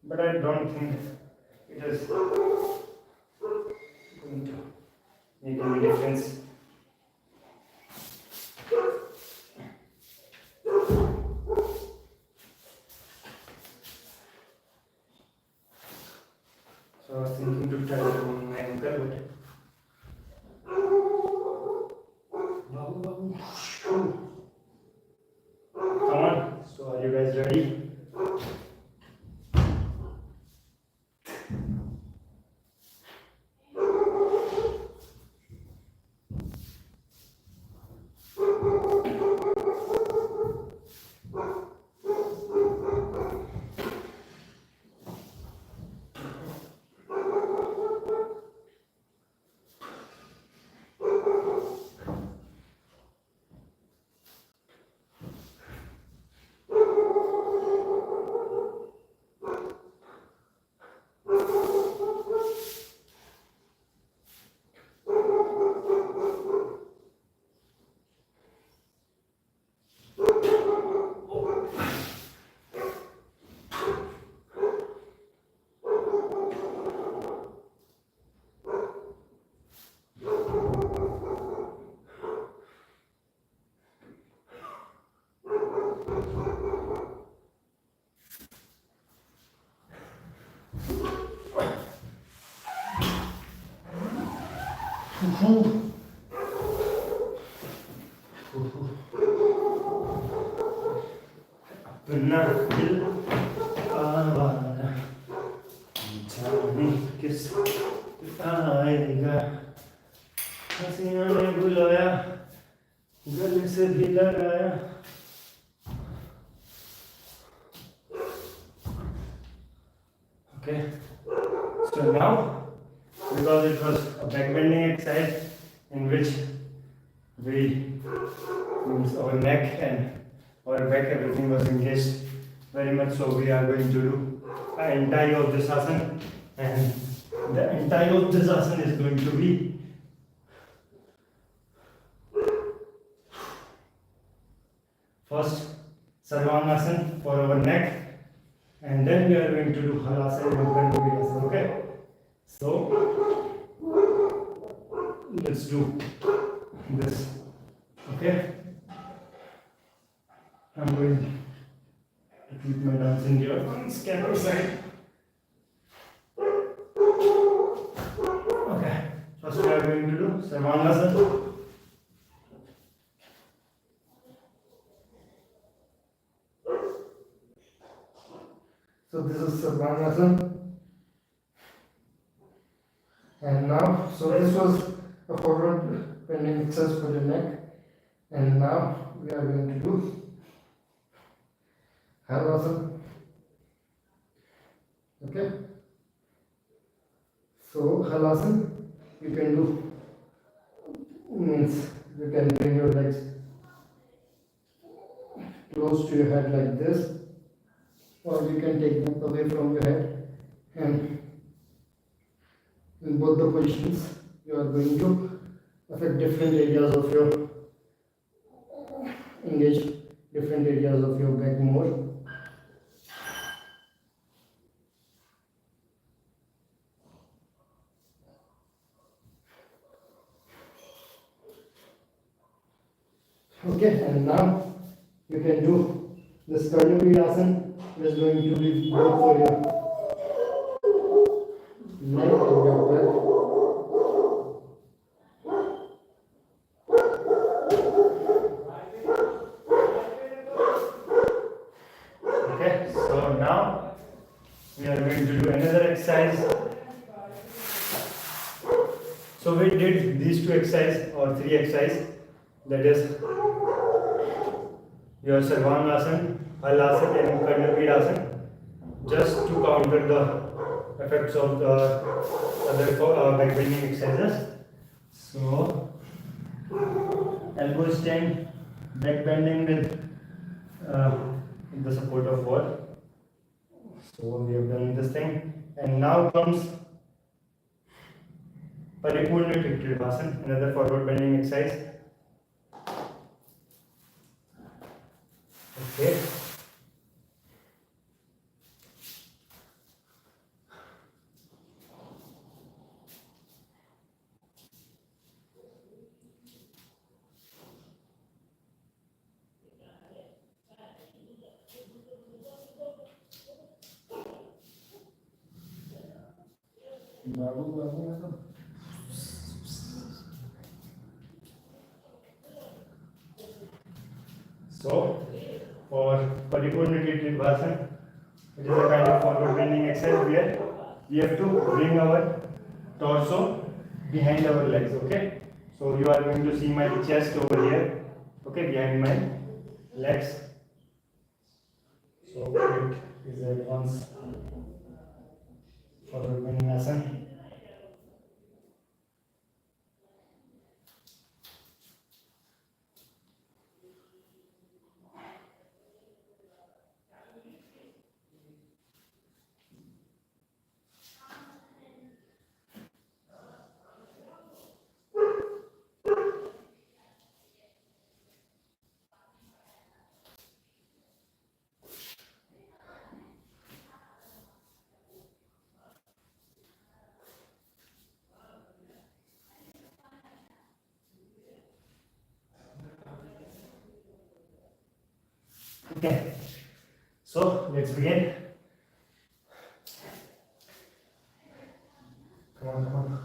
but I don't think it is going to make any difference. So I was thinking to tie it on my ankle, but come on. So are you guys ready? अपना दिल आवारा जाने किस आएगा, हंसिया ने बुलाया, गले से भी लगाया. Okay, so now, because it was a back bending exercise in which we use our neck and our back, everything was engaged very much, so we are going to do the entire of this asana, and the entire of this asana is going to be first Sarvangasana for our neck, and then we are going to do Halasana and Kandavirasana. Okay, so let's do this. Okay, I'm going to keep my dancing gear on scatter side. Okay, first we are going to do Sarvangasana. So this is Sarvangasana. And now, so this was a forward bending exercise for the neck. And now we are going to do Halasana. Okay. So Halasana, you can do, means you can bring your legs close to your head like this, or you can take them away from your head, and in both the positions you are going to affect different areas of your, engage different areas of your back more. Okay, and now you can do this Karnavirasana. It is going to be good for your neck and your back. Okay, so now we are going to do another exercise. So we did these two exercises or three exercises, that is your Sarvangasana, Halasana and Karnavirasana, just to counter the effects of the other back bending exercises. So elbow stand, back bending with the support of wall. So we have done this thing, and now comes Paripurna Tritrivasana, another forward bending exercise. Okay. So, for Paripurna Tritrivasana, it is a kind of forward bending exercise where we have to bring our torso behind our legs. Okay, so you are going to see my chest over here, okay, behind my legs. So it is advanced forward bending asana. Okay, so let's begin. Come on, come on.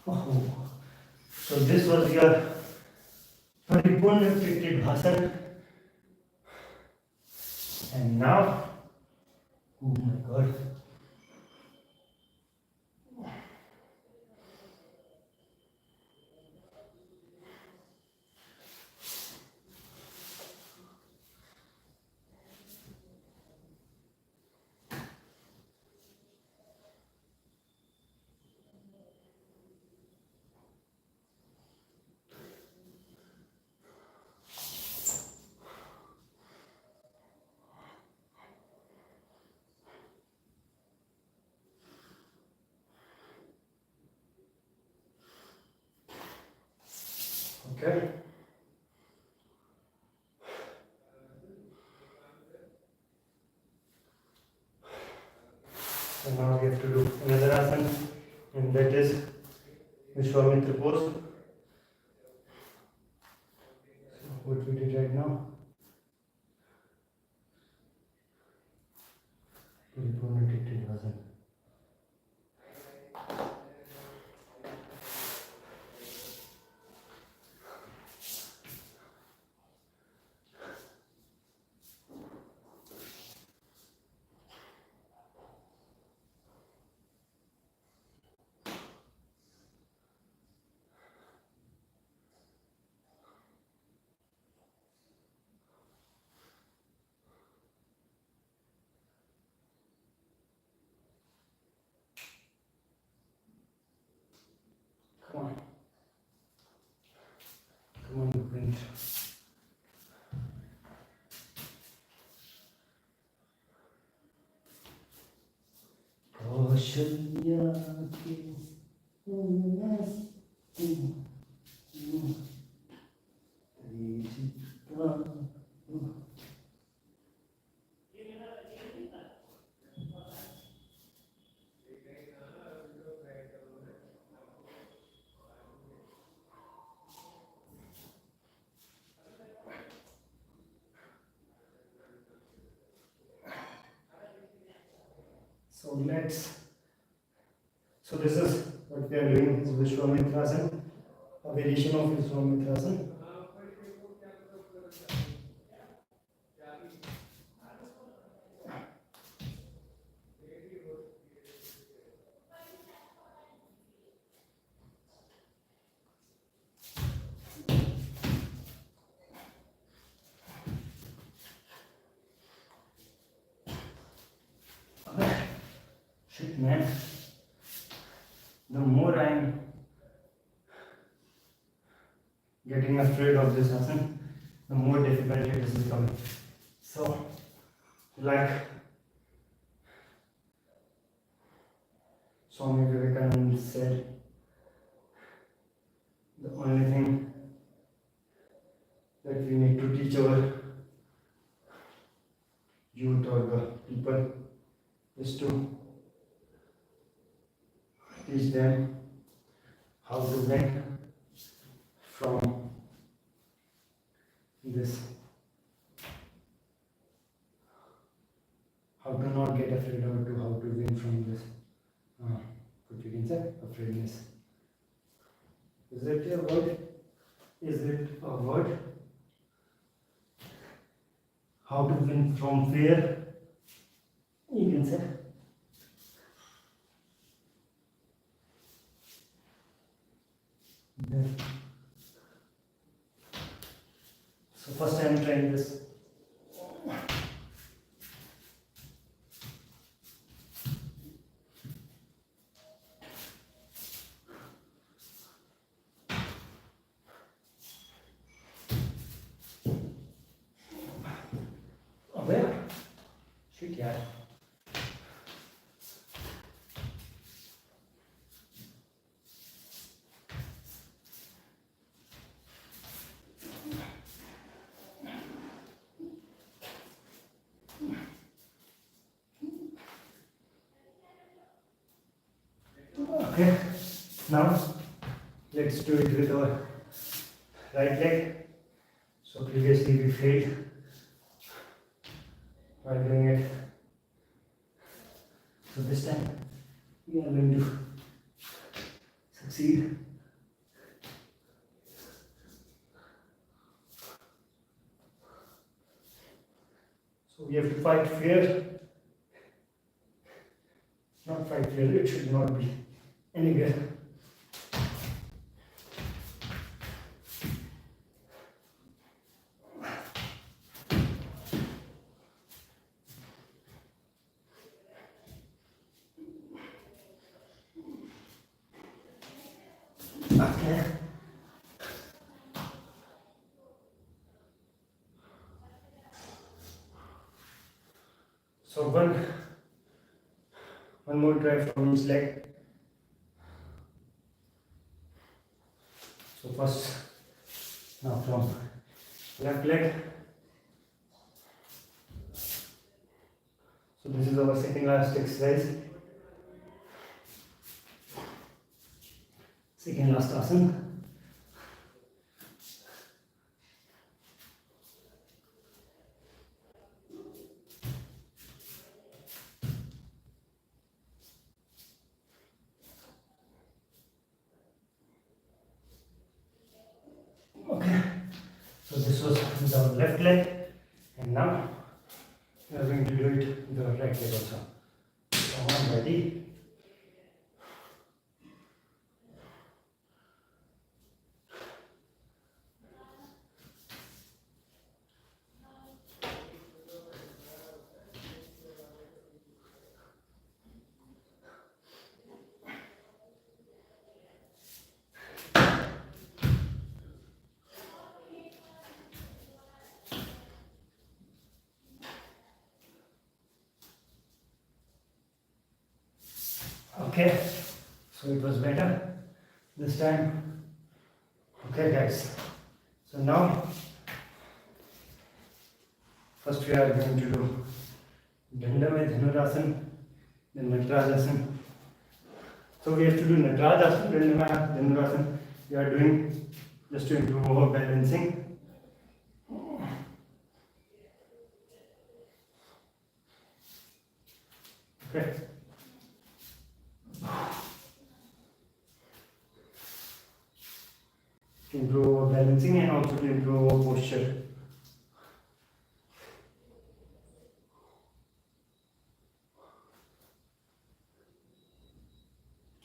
Oh. So this was your Paripurna repeated bhasan. And now, oh my god. Okay. So now we have to do another asana, and that is Vishwamitra pose. So what we did right now. Paripurna repeated bhasan. Come on. Come on, you print. Kaushalya ki So this is what we are doing, is Vishwamitrasana, a variation of Vishwamitrasana. Shit, man. The more I am getting afraid of this asana, the more difficult it is becoming. So, like Swami Vivekananda said, the only thing that we need to teach our youth or the people is to teach them how to bend from this, how to not get afraid, or to how to win from this, what you can say, afraidness. Is it a word? Is it a word? How to win from fear, you can say. So first I am trying this. Abey, shit yaar. Okay, now let's do it with our right leg. So previously we failed while doing it. So this time we are going to succeed. So we have to fight fear. Not fight fear, it should not be anywhere. Okay. So one more try from each leg. So first, now from left leg. So this is our second last exercise. Second last asana. Okay, so this was the left leg, and now we are going to do it with the right leg also. So I'm ready. Okay, so it was better this time. Okay guys, so now first we are going to do Dandamay Dhanurasana, then Natarajasana. So we have to do Natarajasana, Dandamay Dhanurasana. We are doing just to improve our balancing. Okay. To improve our balancing and also to improve our posture.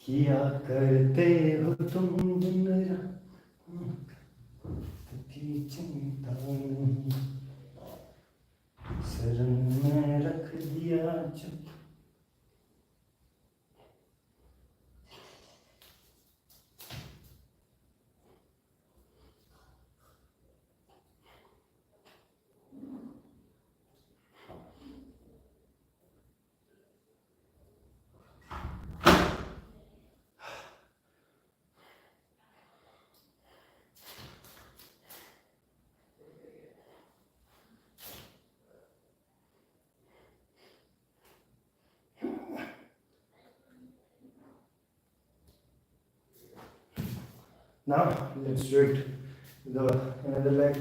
किया करते हो तुम दिन रात की चिंता शरण में रख दिया चुप. Now let's do it with another leg.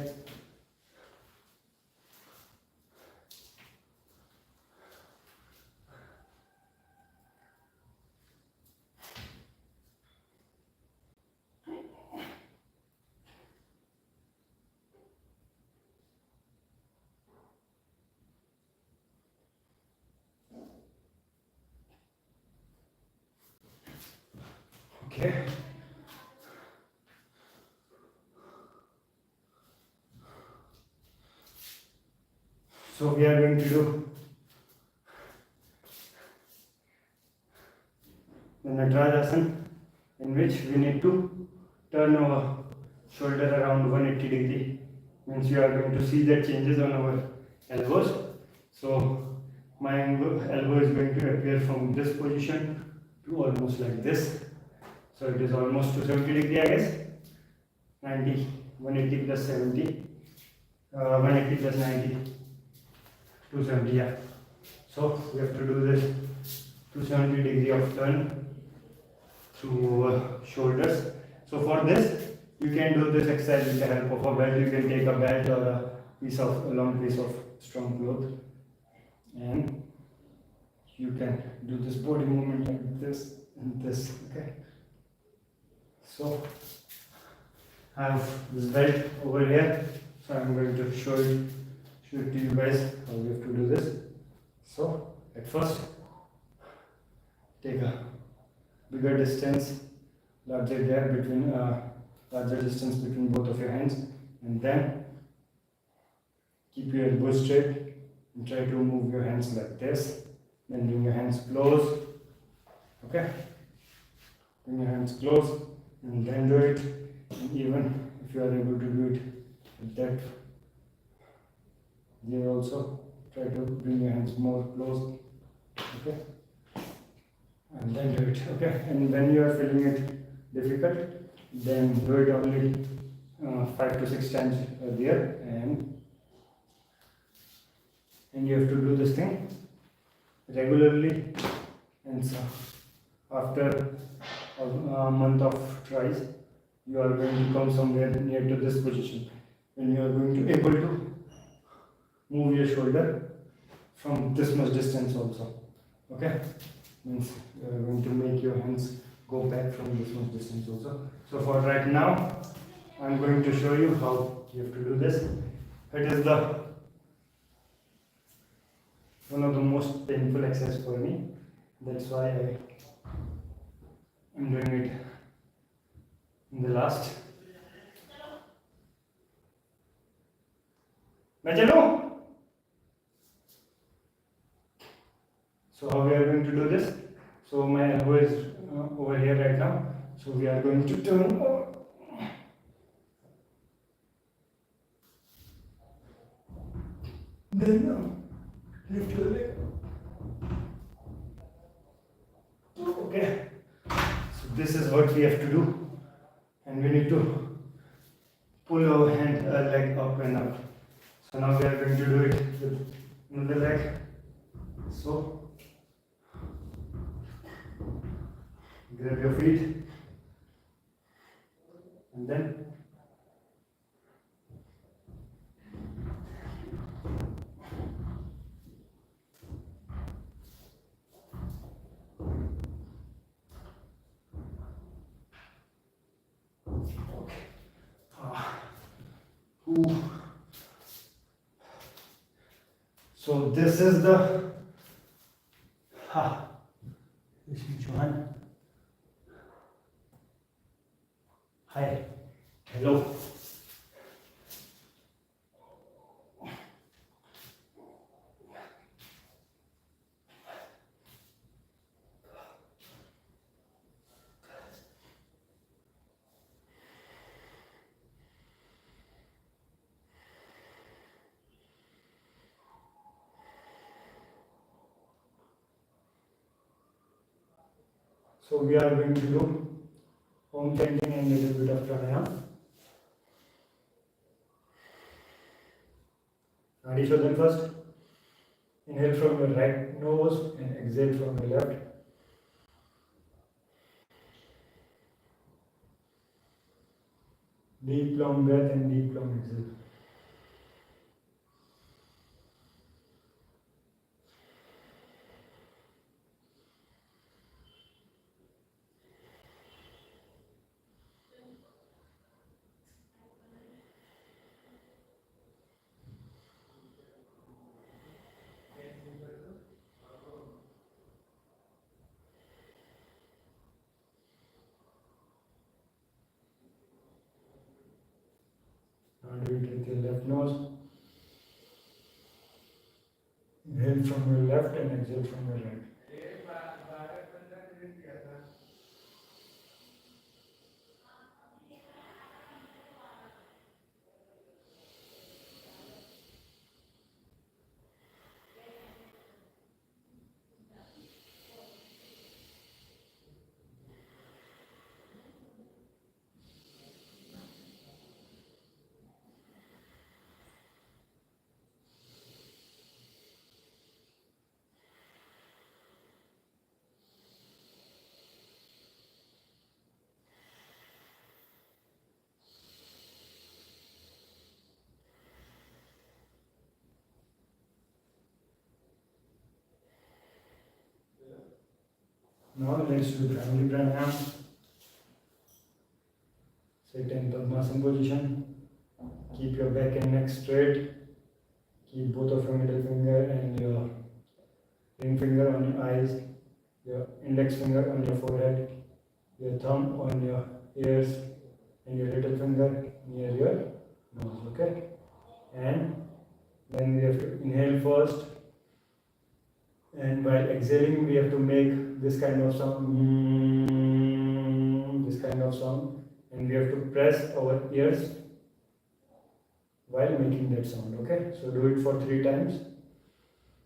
Okay. So we are going to do the Natarajasana, in which we need to turn our shoulder around 180 degree. Means you are going to see the changes on our elbows. So my elbow is going to appear from this position to almost like this. So it is almost 270 degree, I guess. 90, 180 plus 70, 180 plus 90. 270, yeah. So we have to do this 270 degree of turn through shoulders. So for this, you can do this exercise with the help of a belt. You can take a belt or a long piece of strong cloth, and you can do this body movement like this and this. Okay. So I have this belt over here, so I'm going to show it to you guys how you have to do this. So at first, take a bigger distance, larger gap between larger distance between both of your hands, and then keep your elbows straight and try to move your hands like this. Then bring your hands close. Okay, bring your hands close and then do it. And even if you are able to do it like that, there also try to bring your hands more close. Okay, and then do it. Okay, and when you are feeling it difficult, then do it only 5 to 6 times a year, and you have to do this thing regularly. And so after a month of tries, you are going to come somewhere near to this position, when you are going to able to move your shoulder from this much distance also. Okay, means you are going to make your hands go back from this much distance also. So for right now, I am going to show you how you have to do this. It is one of the most painful exercises for me. That's why I am doing it in the last. So how we are going to do this? So my elbow is over here right now. So we are going to turn. Then lift your leg. Okay. So this is what we have to do, and we need to pull our leg up and up. So now we are going to do it with another leg. So grab your feet and then so this is the Johan. Hi. Hello. So we are going to do home chanting and a little bit of pranayam. Nadi Shodhan first. Inhale from your right nose and exhale from your left. Deep long breath and deep long exhale. Now do it with your left nose. Inhale from your left and exhale from your right. Now let's do family pranayam. Sit in Padmasana position. Keep your back and neck straight. Keep both of your middle finger and your ring finger on your eyes, your index finger on your forehead, your thumb on your ears, and your little finger near your nose. Okay? And then we have to inhale first. And while exhaling, we have to make this kind of sound. This kind of sound. And we have to press our ears while making that sound. Okay? So do it for 3 times.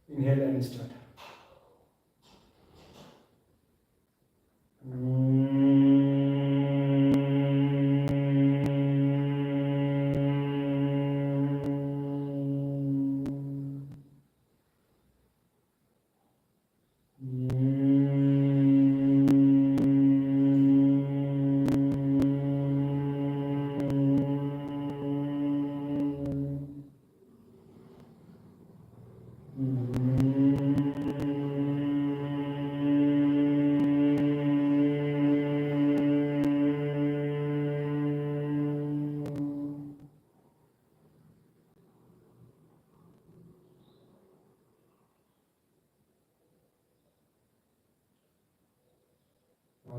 Inhale and start.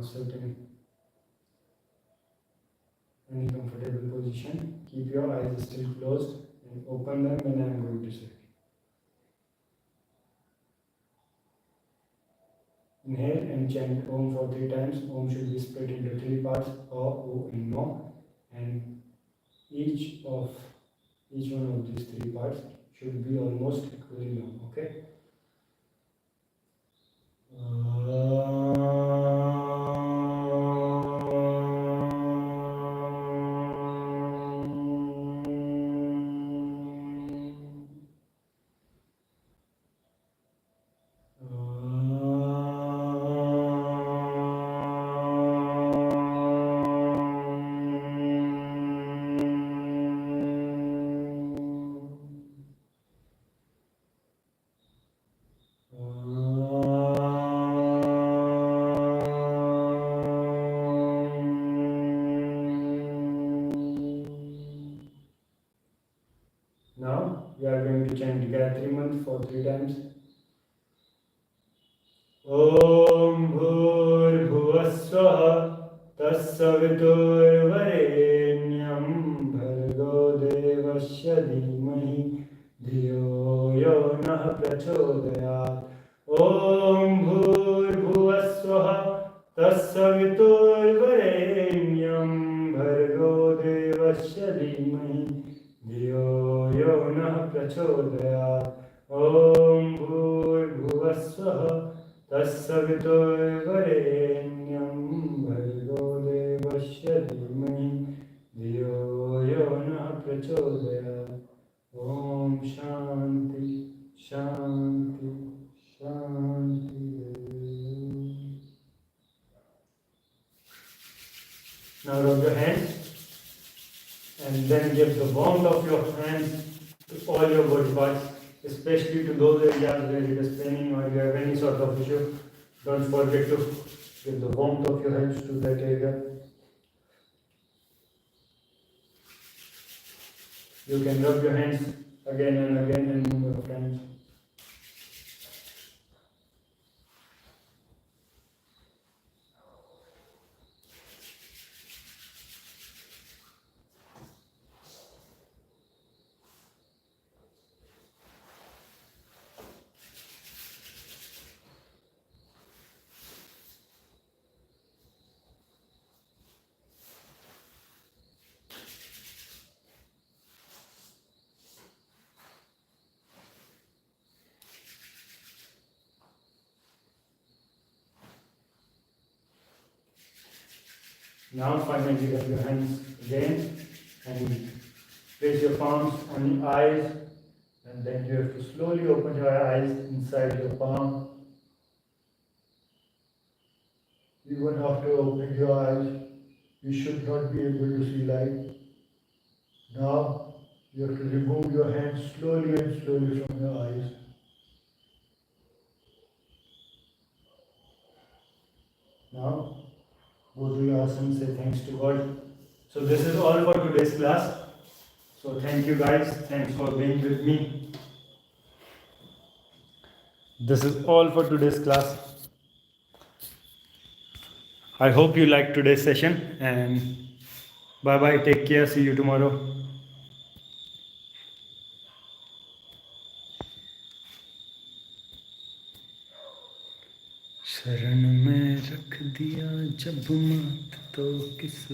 Sit in any comfortable position. Keep your eyes still closed and open them when I am going to say. Inhale and chant Om for 3 times. Om should be split into 3 parts: A, O and No. And each one of these 3 parts should be almost equally long. Okay? Now we are going to chant Gayatri Mantra for 3 times. Om Bhur Bhuvasvaha Tassaviturvarenyam Bhargo Devasya Dhimahi Dhiyo Yo Nah Prachodayat. Om Bhur Bhuvasvaha Tassaviturvarenyam Bhargo Devasya Dhimahi Dhiyo Yo Nah Prachodayat. Om Bhuvasvaha Tassaviturvarenyam Bhargo Devasya Dhimahi Dhiyo Yo Nah Prachodayat. Om Shanti Shanti Shanti. Now rub your hands and then give the warmth of your hands to all your body parts, especially to those areas where it is paining or you have any sort of issue. Don't forget to give the warmth of your hands to that area. You can rub your hands again and again and move your hands. Now finally rub your hands again and place your palms on your eyes, and then you have to slowly open your eyes inside your palm. Even after opening your eyes, you should not be able to see light. Now you have to remove your hands slowly and slowly from your eyes. Now go to your asana, say thanks to God. So this is all for today's class. So thank you guys. Thanks for being with me. This is all for today's class. I hope you liked today's session, and bye bye. Take care. See you tomorrow. शरण में रख दिया जब मत तो किस